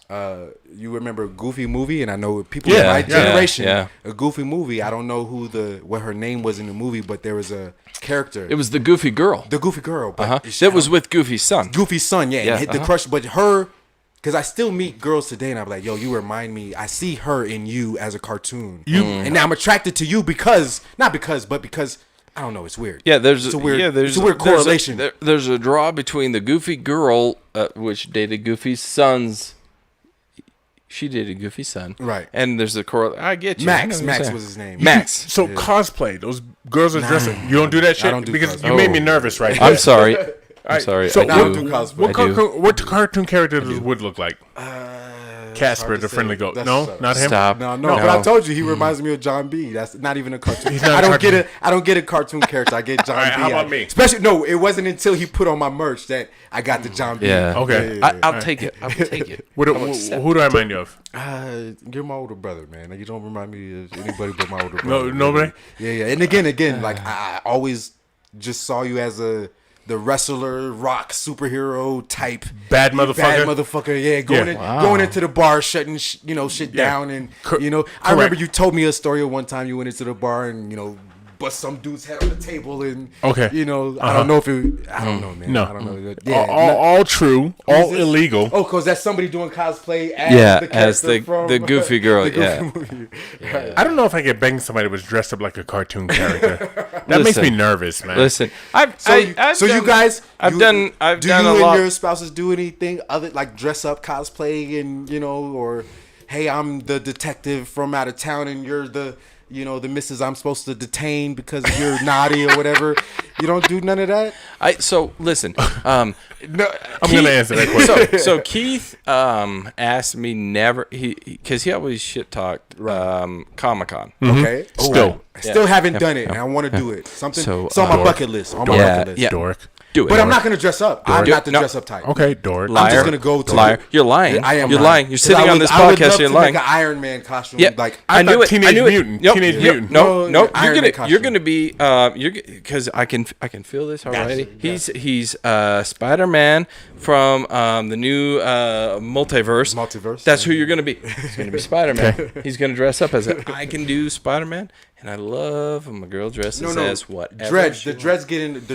You remember Goofy movie, and I know people in my generation. yeah. A Goofy movie. I don't know what her name was in the movie, but there was a character. It was the Goofy girl. the Goofy girl. But That was with Goofy's son. Goofy's son. Yeah, Yeah, and hit the crush. But her, because I still meet girls today, and I'm like, yo, you remind me. I see her in you as a cartoon, and now I'm attracted to you because I don't know. It's weird. Yeah, there's it's a weird. there's it's a weird correlation. There's a draw between the Goofy girl, which dated Goofy's son's. She dated Goofy's son, Right. And there's a correlation. I get you. Max. I know what you're Max saying. was his name. Max. So cosplay, those girls are dressing. You don't do that shit don't do because cosplay. you made me nervous right now. I'm sorry. I'm sorry. So I I don't do. do cosplay. What cartoon character does Wood look like? Casper, hard to the friendly say. goat. That's No, hard. not him. Stop. No, but I told you he reminds me of John B. That's not even a cartoon. not a cartoon. I don't get a cartoon character. I get John All right, B. how about me? Especially no, it wasn't until he put on my merch that I got the John B. Yeah. Okay. I'll take it. I'll take it. Who do I remind you of? You're my older brother, man. Like, you don't remind me of anybody but my older brother. No, nobody? Yeah. And again, like I always just saw you as the wrestler, rock superhero type, Bad motherfucker? Yeah, going into the bar, shutting shit down, and I remember you told me a story of one time you went into the bar and bust some dude's head on the table and Okay. I don't know if it, I don't know, man. No. I don't know. All true, all this? illegal. Oh, because that's somebody doing cosplay as the as character from the Goofy girl. the Goofy Yeah. movie. I don't know if I could bang somebody that was dressed up like a cartoon character. That makes me Listen. nervous, man. Listen, I've So done, you guys, I've do done you a and lot. your spouses do anything other like dress up, cosplay, and or hey, I'm the detective from out of town, and you're the the missus I'm supposed to detain because you're naughty or whatever. You don't do none of that. So listen, No, I'm gonna answer that question. So Keith asked me never because he always shit talked Comic-Con. Okay. Still. I still haven't done it, and I want to do it. Something. So, it's on my Dork. bucket list. On my Yeah, bucket list. yeah. Dork. Do it. But I'm not gonna dress up. I'm not the No. dress up type. Okay, dork. Liar. I'm just gonna go to liar. You're lying. I am. You're lying. You're sitting on this I would podcast. love You're to lying. Make an Iron Man costume. Yeah, Like I knew it. Teenage I knew Mutant. It. Nope, Teenage yep, Mutant. No, No, you're Iron gonna Man costume. you're gonna be you're because I can feel this already. Gotcha, He's Spider-Man from the new multiverse. Multiverse. That's who you're gonna be. He's gonna be Spider-Man. He's gonna dress up as it. I can do Spider-Man. And I love when my girl dresses as whatever. Dreads. The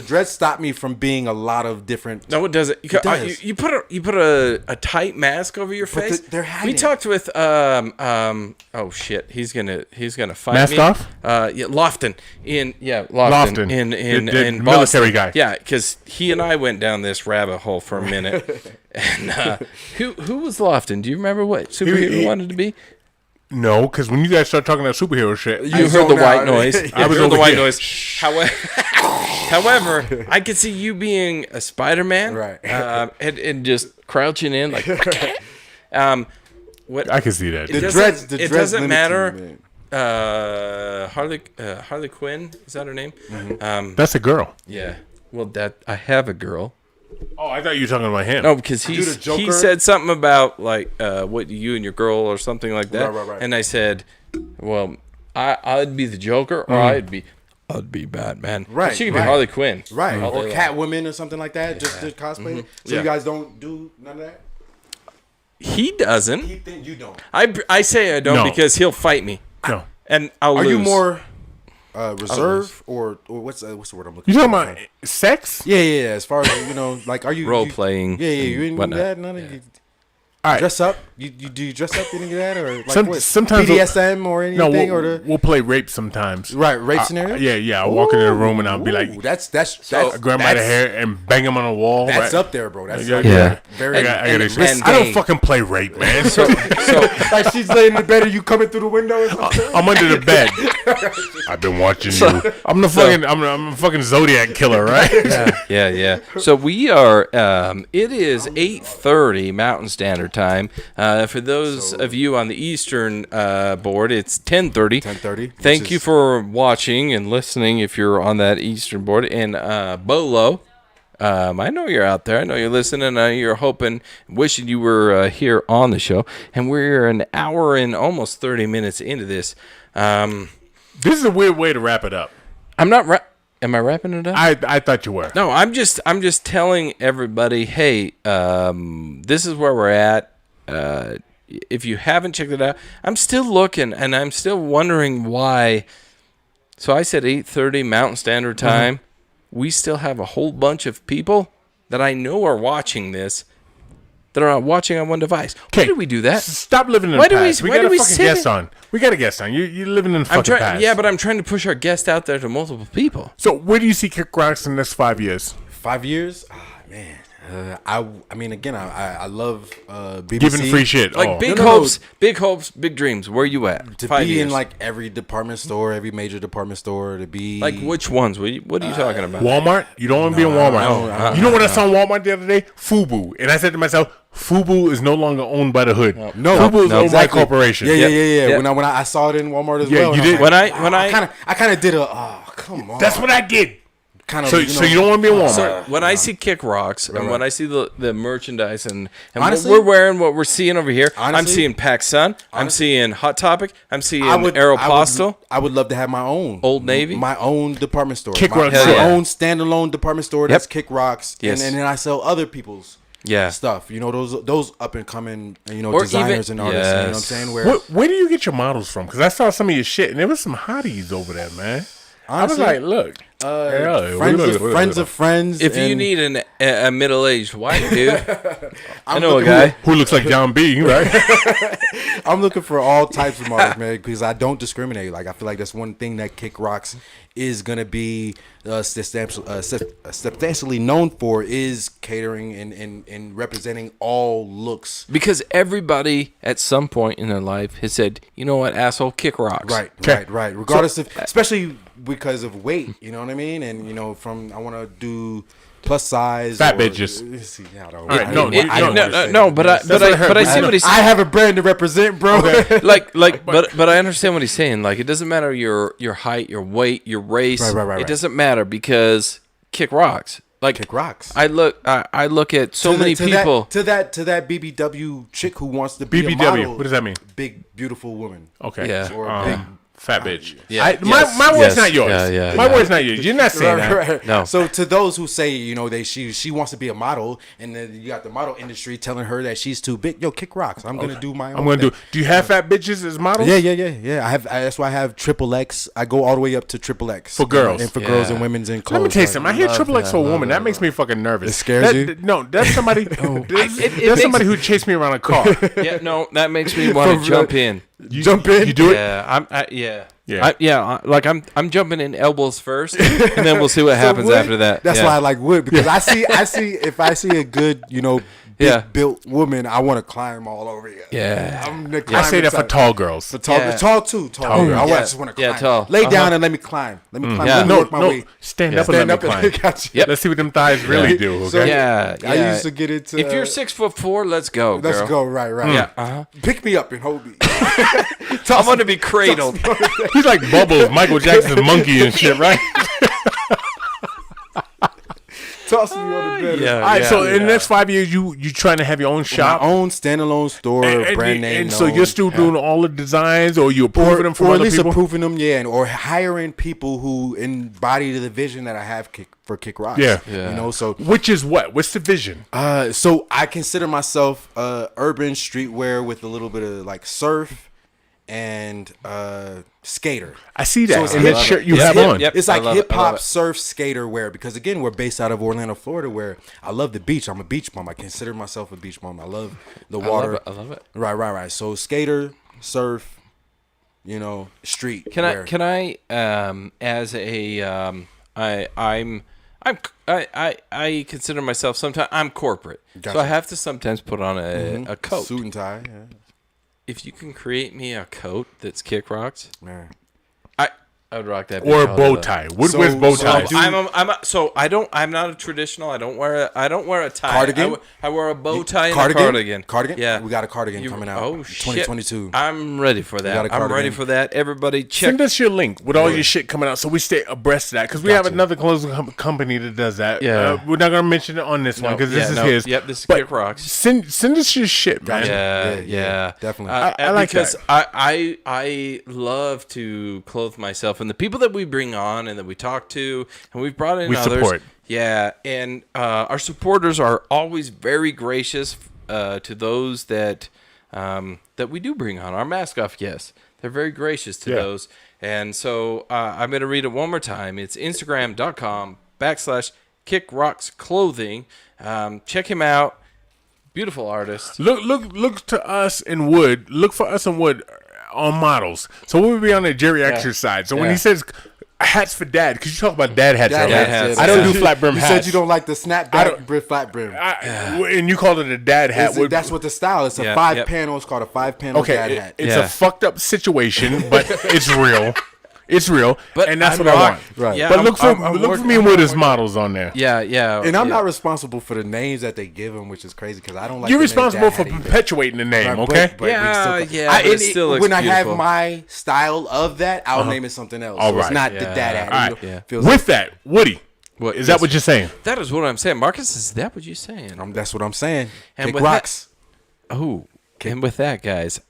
dreads stop me from being a lot of different. No, it doesn't. It does. You put a tight mask over your face. They're hiding. We talked with oh shit, he's gonna fight Mask me. off? Lofton in Lofton. in The Boston. military guy. Yeah, because he and I went down this rabbit hole for a minute. And who was Lofton? Do you remember what superhero he wanted to be? No, because when you guys start talking that superhero shit, You heard the white noise. I was heard over the white here. noise. However, I could see you being a Spider-Man, Right. And just crouching in like. What I can see that. The doesn't- dreads it limit doesn't you, matter. man. Harley Quinn, is that her name? That's a girl. Yeah. Well, I have a girl. Oh, I thought you were talking about him. No, because the he Joker? said something about like what you and your girl or something like that. Right. And I said, well, I'd be the Joker or I'd be Batman. Right, She could be right. Harley Quinn. Right, All or day long. Catwoman or something like that. Just cosplay. So Yeah. you guys don't do none of that. He doesn't. He think you don't. I say I don't No. because he'll fight me No. and I'll Are lose. you more reserved or what's the word I'm looking You for? talking about sex? Yeah. As far as like, are you Role you- playing? Yeah. You into whatnot. that? None of you. All right. Dress up? Do you dress up any of that or like what? Sometimes BDSM or No, anything or the we'll play rape sometimes. right rape scenario? Yeah. I'll walk into the room and I'll be like, that's grab him by the hair and bang him on the wall. That's right? up there, bro. That's Yeah. like Yeah. very. I got and I don't bang. fucking play rape, man. So like she's laying in the bed and you coming through the window or something. I'm under the bed. I've been watching you. I'm a fucking Zodiac killer, right? yeah. So we are. It is 8:30 Mountain Standard Time. For those of you on the Eastern board, it's 10:30. 10:30. Thank you for watching and listening. If you're on that Eastern board, and Bolo. I know you're out there. I know you're listening. You're hoping, wishing you were here on the show. And we're an hour and almost 30 minutes into this. This is a weird way to wrap it up. I'm not. Am I wrapping it up? I thought you were. No, I'm just telling everybody, hey, this is where we're at. If you haven't checked it out, I'm still looking and I'm still wondering why. So I said 8:30 Mountain Standard Time. Mm-hmm. We still have a whole bunch of people that I know are watching this that are watching on one device. Why do we do that? Stop living in Why the do we- past. We why got do a we fucking sit guest in- on. We got a guest on. You're living in the fucking past. Yeah, but I'm trying to push our guest out there to multiple people. So where do you see Kick Rocks in the next 5 years? 5 years? Man. I mean, again, I love BBC. Giving free shit. Like big No. hopes, big dreams. Where you at? To 5 be years. in like every department store, every major department store, to be Like which ones? What are you talking about? Walmart? You don't want to be in Walmart. no, You know what I saw in Walmart the other day? Fubu. And I said to myself, Fubu is no longer owned by the hood. Fubu is owned by a corporation. Yeah. Yep. When I saw it in Walmart as Yeah, well. you and did. I'm like, When I kind of did a come on. That's what I did. kind of. So you don't want to be in Walmart. So when I see Kick Rocks and when I see the merchandise and Honestly, what we're wearing, what we're seeing over here, I'm honestly- seeing Pac Sun, I'm seeing Hot Topic, I'm seeing I would Aeropostale. I would love to have my own Old Navy? my own department store, Kick my, Rocks. my Hell yeah. own standalone department store. That's Yep. Kick Rocks, Yes. and then I sell other people's Yeah. stuff. You know those up and coming Or designers even- and artists. You know what I'm yes. saying? Where Where do you get your models from? Because I saw some of your shit, and there was some hotties over there, man. Honestly, I was like, look. friends of friends. If you and need a middle-aged white dude, I I'm know a looking- guy. Who looks like John B, right? I'm looking for all types of models, man, because I don't discriminate. Like I feel like that's one thing that Kick Rocks is gonna be substantially known for is catering and representing all looks. Because everybody at some point in their life has said, you know what, asshole, Kick Rocks. Right. Regardless of, especially because of weight, you know what I mean? And from I want to do plus size, Fat or- bitches. See, I don't. All right, I no, don't- you- I don't no, understand. No, but I what I heard. see what he's I saying. have a brand to represent, bro. But I understand what he's saying. Like, it doesn't matter your height, your weight, your race. Right. It doesn't matter because Kick Rocks. Like, Kick Rocks. I look at so many people. To that BBW chick who wants to be a BBW, model. what does that mean? Big beautiful woman. Okay. Yeah. Or big Fat bitch. Yeah. My word's not yours. Yeah, my word's not yours. You're not saying that. Right. No. So to those who say, you know, she wants to be a model, and then you got the model industry telling her that she's too big. Yo, kick rocks. I'm gonna do my own. I'm gonna thing. do you have fat bitches as models? Yeah. That's why I have XXX. I go all the way up to XXX For girls. and for girls and women's and clothes. Let me tell you something. I hear XXX for a woman. That makes me fucking nervous. It scares you? No, that's somebody. That's somebody who chased me around a car. Yeah, no, that makes me want to jump in. Jump in. You do it. Yeah, I'm jumping in elbows first, and then we'll see what happens wood, after that. That's why I like wood, because I see if I see a good, you know, big built woman, I want to climb all over you. Yeah. I say that for tall girls. For tall, tall too. Tall. girls. I just want to climb. Yeah, tall. Lay down and let me climb. Let me climb. Yeah. Let me work my way. Stand up and let me climb. Gotcha. Yep. Let's see what them thighs really do. Okay. So, Yeah, I used to get into. If you're 6'4", let's go. let's girl. go. Right. Yeah. Pick me up and hold me. I want to be cradled. He's like Bubbles, Michael Jackson's monkey and shit, right? Toss me on the bed. Yeah. All right, so in the next 5 years, you trying to have your own shop, My own standalone store, brand name. and so you're still doing all the designs, or you approving them from or at other least people. approving them, or hiring people who embody the vision that I have for Kick Rocks. Yeah. You know, so Which is what? What's the vision? so I consider myself urban streetwear with a little bit of like surf and skater. I see that it's in that hip- shirt you it's have hip- on. Yep. It's I like love it. hip I love hop it. surf skater wear, because again, we're based out of Orlando, Florida, where I love the beach. I'm a beach bum. I consider myself a beach bum. I love the water. I love it. Right. So skater, surf, you know, street. Can wear. as a I consider myself sometimes I'm corporate, Gotcha. so I have to sometimes put on a coat. Suit and tie. Yeah. If you can create me a coat that's Kick Rocks, Man. I would rock that. Or a bitch all bow day. tie. Wood So- wears bow so ties. do- I'm not a traditional. I don't wear a tie. Cardigan? I wear a bow tie and Cardigan? a cardigan. Cardigan? Yeah. We got a cardigan coming out. Oh shit. 2022. I'm ready for got that. a I'm ready cardigan. for that. Everybody check. Send us your link with all your shit coming out so we stay abreast of that, because we have another clothing company that does that. Yeah. We're not going to mention it on this one because this is his. Yep, this is But Kick Rocks. Send us your shit, man. Yeah, definitely. I like because that. I love to clothe myself, and the people that we bring on and that we talk to, and we've brought in We others. support. Yeah, and our supporters are always very gracious to those that we do bring on. Our mask off, yes, they're very gracious to those. And so I'm going to read it one more time. It's Instagram.com/KickRocksClothing. Check him out. Beautiful artist. Look to us in Wood. Look for us in Wood on models. So we'll be on the geriatric side. So when he says hats for dad, because you talk about dad hats Dad earlier. hats. I don't do You flat brim you hats. said you don't like the snapback flat brim. And you called it a dad hat. That's what the style is. It's a Yeah, five yep. panel. It's called a 5-panel dad hat. It's Yeah. a fucked up situation, but it's real. It's real, But and that's I'm what I rock- want. Right. Yeah, But look for I'm me and Wood as models on there. Yeah. And I'm yeah. not responsible for the names that they give them, which is crazy because I don't like. You're the name responsible Dad for Hat either. perpetuating the name, Right, okay? but we Yeah, still- yeah, but it and still looks when I have beautiful. my style of that, I'll name it something else. All So it's right. not the Yeah. dad hat. All right. It Yeah. feels With that, Woody, What- is that what you're saying? That is what I'm saying. Marcus, is that what you're saying? that's what I'm saying. And Kick with rocks. Oh, and with that, guys,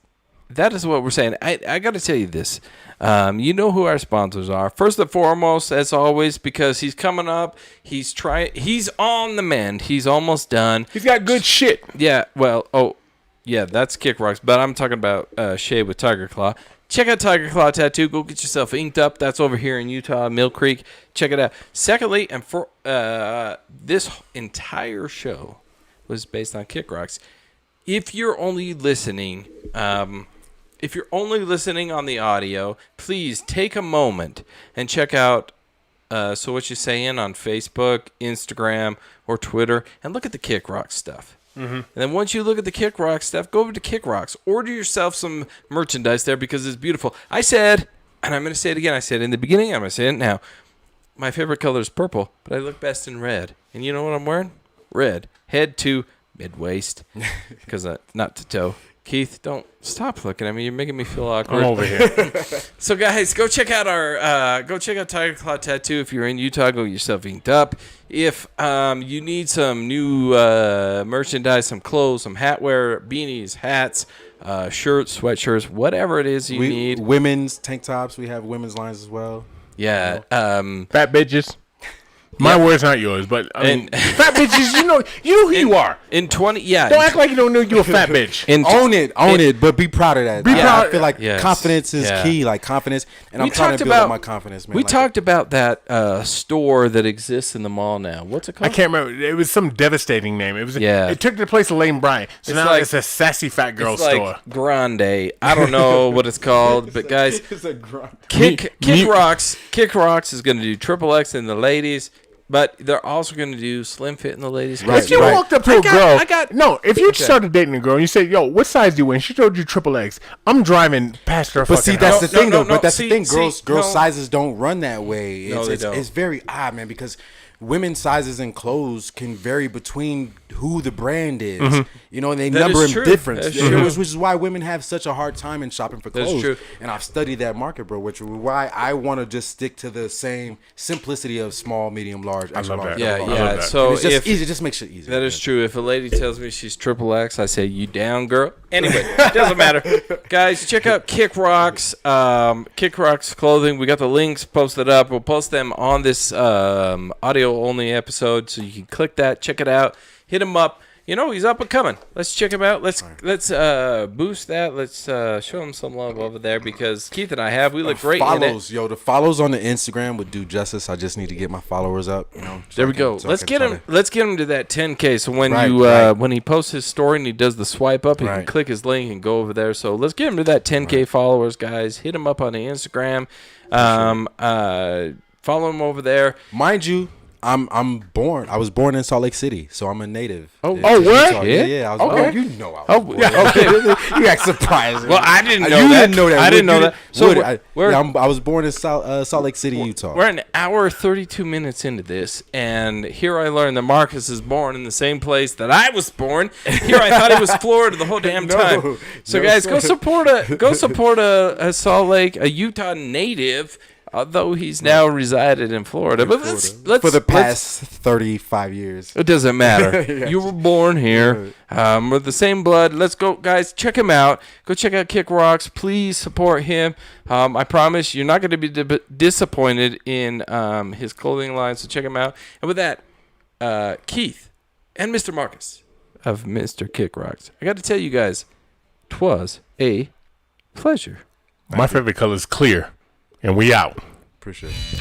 that is what we're saying. I got to tell you this. You know who our sponsors are. First and foremost, as always, because he's coming up. He's on the mend. He's almost done. He's got good shit. Yeah, well, that's Kick Rocks. But I'm talking about Shade with Tiger Claw. Check out Tiger Claw Tattoo. Go get yourself inked up. That's over here in Utah, Mill Creek. Check it out. Secondly, and for this entire show was based on Kick Rocks. If you're only listening, on the audio, please take a moment and check out So What You Saying on Facebook, Instagram, or Twitter, and look at the Kick Rock stuff. Mm-hmm. And then once you look at the Kick Rock stuff, go over to Kick Rocks. Order yourself some merchandise there because it's beautiful. I said, and I'm going to say it again, I said it in the beginning, I'm going to say it now, my favorite color is purple, but I look best in red. And you know what I'm wearing? Red. Head to mid-waist, because not to toe. Keith, don't stop looking at me. You're making me feel awkward. I'm over here. So, guys, go check out Tiger Claw Tattoo. If you're in Utah, go get yourself inked up. If you need some new merchandise, some clothes, some hatwear, beanies, hats, shirts, sweatshirts, whatever it is you need. Women's tank tops. We have women's lines as well. Yeah. Fat bitches. My words, not yours, but I mean, fat bitches. You know who you are. In 20, yeah. Don't act like you don't know you're a fat bitch. Own it, but be proud of that. proud. I feel like confidence is key. Like confidence, and I'm trying to build up my confidence, man. We talked about that store that exists in the mall now. What's it called? I can't remember. It was some devastating name. It was. Yeah. It took the place of Lane Bryant. So now like, it's a sassy fat girl it's store. like Grande. I don't know what it's called, but guys, It's a grunt. Kick Rocks is going to do XXX in the ladies. But they're also going to do slim fit in the ladies. Right, if you walked up to a girl, if you started dating a girl and you said, "Yo, what size do you wear?" and she told you XXX, I'm driving past her. But see, that's the thing, though. But that's the thing. Girls' sizes don't run that way. No, they don't. It's very odd, man, because women's sizes in clothes can vary between who the brand is. Mm-hmm. You know, and they That number is them true. different. That's true. Which is why women have such a hard time in shopping for clothes. True. And I've studied that market, bro, which is why I want to just stick to the same simplicity of small, medium, large, extra love large. that. Yeah, I love yeah. that. So It's just if easy. It just makes it easy. that is true, if a lady tells me she's XXX, I say, "You down, girl?" Anyway, it doesn't matter. Guys, check out Kick Rocks. Kick Rocks clothing. We got the links posted up. We'll post them on this audio only episode, so you can click that, check it out, hit him up. You know, he's up and coming. Let's check him out. Let's boost that. Let's show him some love over there, because Keith and I we look great in it. The follows on the Instagram would do justice. I just need to get my followers up. You know, There we go. Let's get him to that 10K. So when when he posts his story and he does the swipe up, he can click his link and go over there. So let's get him to that 10K followers, guys. Hit him up on the Instagram. Follow him over there. Mind you, I was born in Salt Lake City, so I'm a native. what? Yeah. I was born. You know I was born. Okay. You got surprised. Well, I didn't know You that. didn't know that. I didn't know that. So I was born in Salt Lake City, Utah. We're an hour 32 minutes into this, and here I learned that Marcus is born in the same place that I was born. Here I thought it was Florida the whole damn time. So guys, go support a Salt Lake, a Utah native. Although he's now resided in Florida, but let's for the past 35 years. It doesn't matter. You were born here. We're the same blood. Let's go, guys. Check him out. Go check out Kick Rocks. Please support him. I promise you're not going to be disappointed in his clothing line. So check him out. And with that, Keith and Mr. Marcus of Mr. Kick Rocks, I got to tell you guys, 'twas a pleasure. My favorite color is clear. And we out. Appreciate it.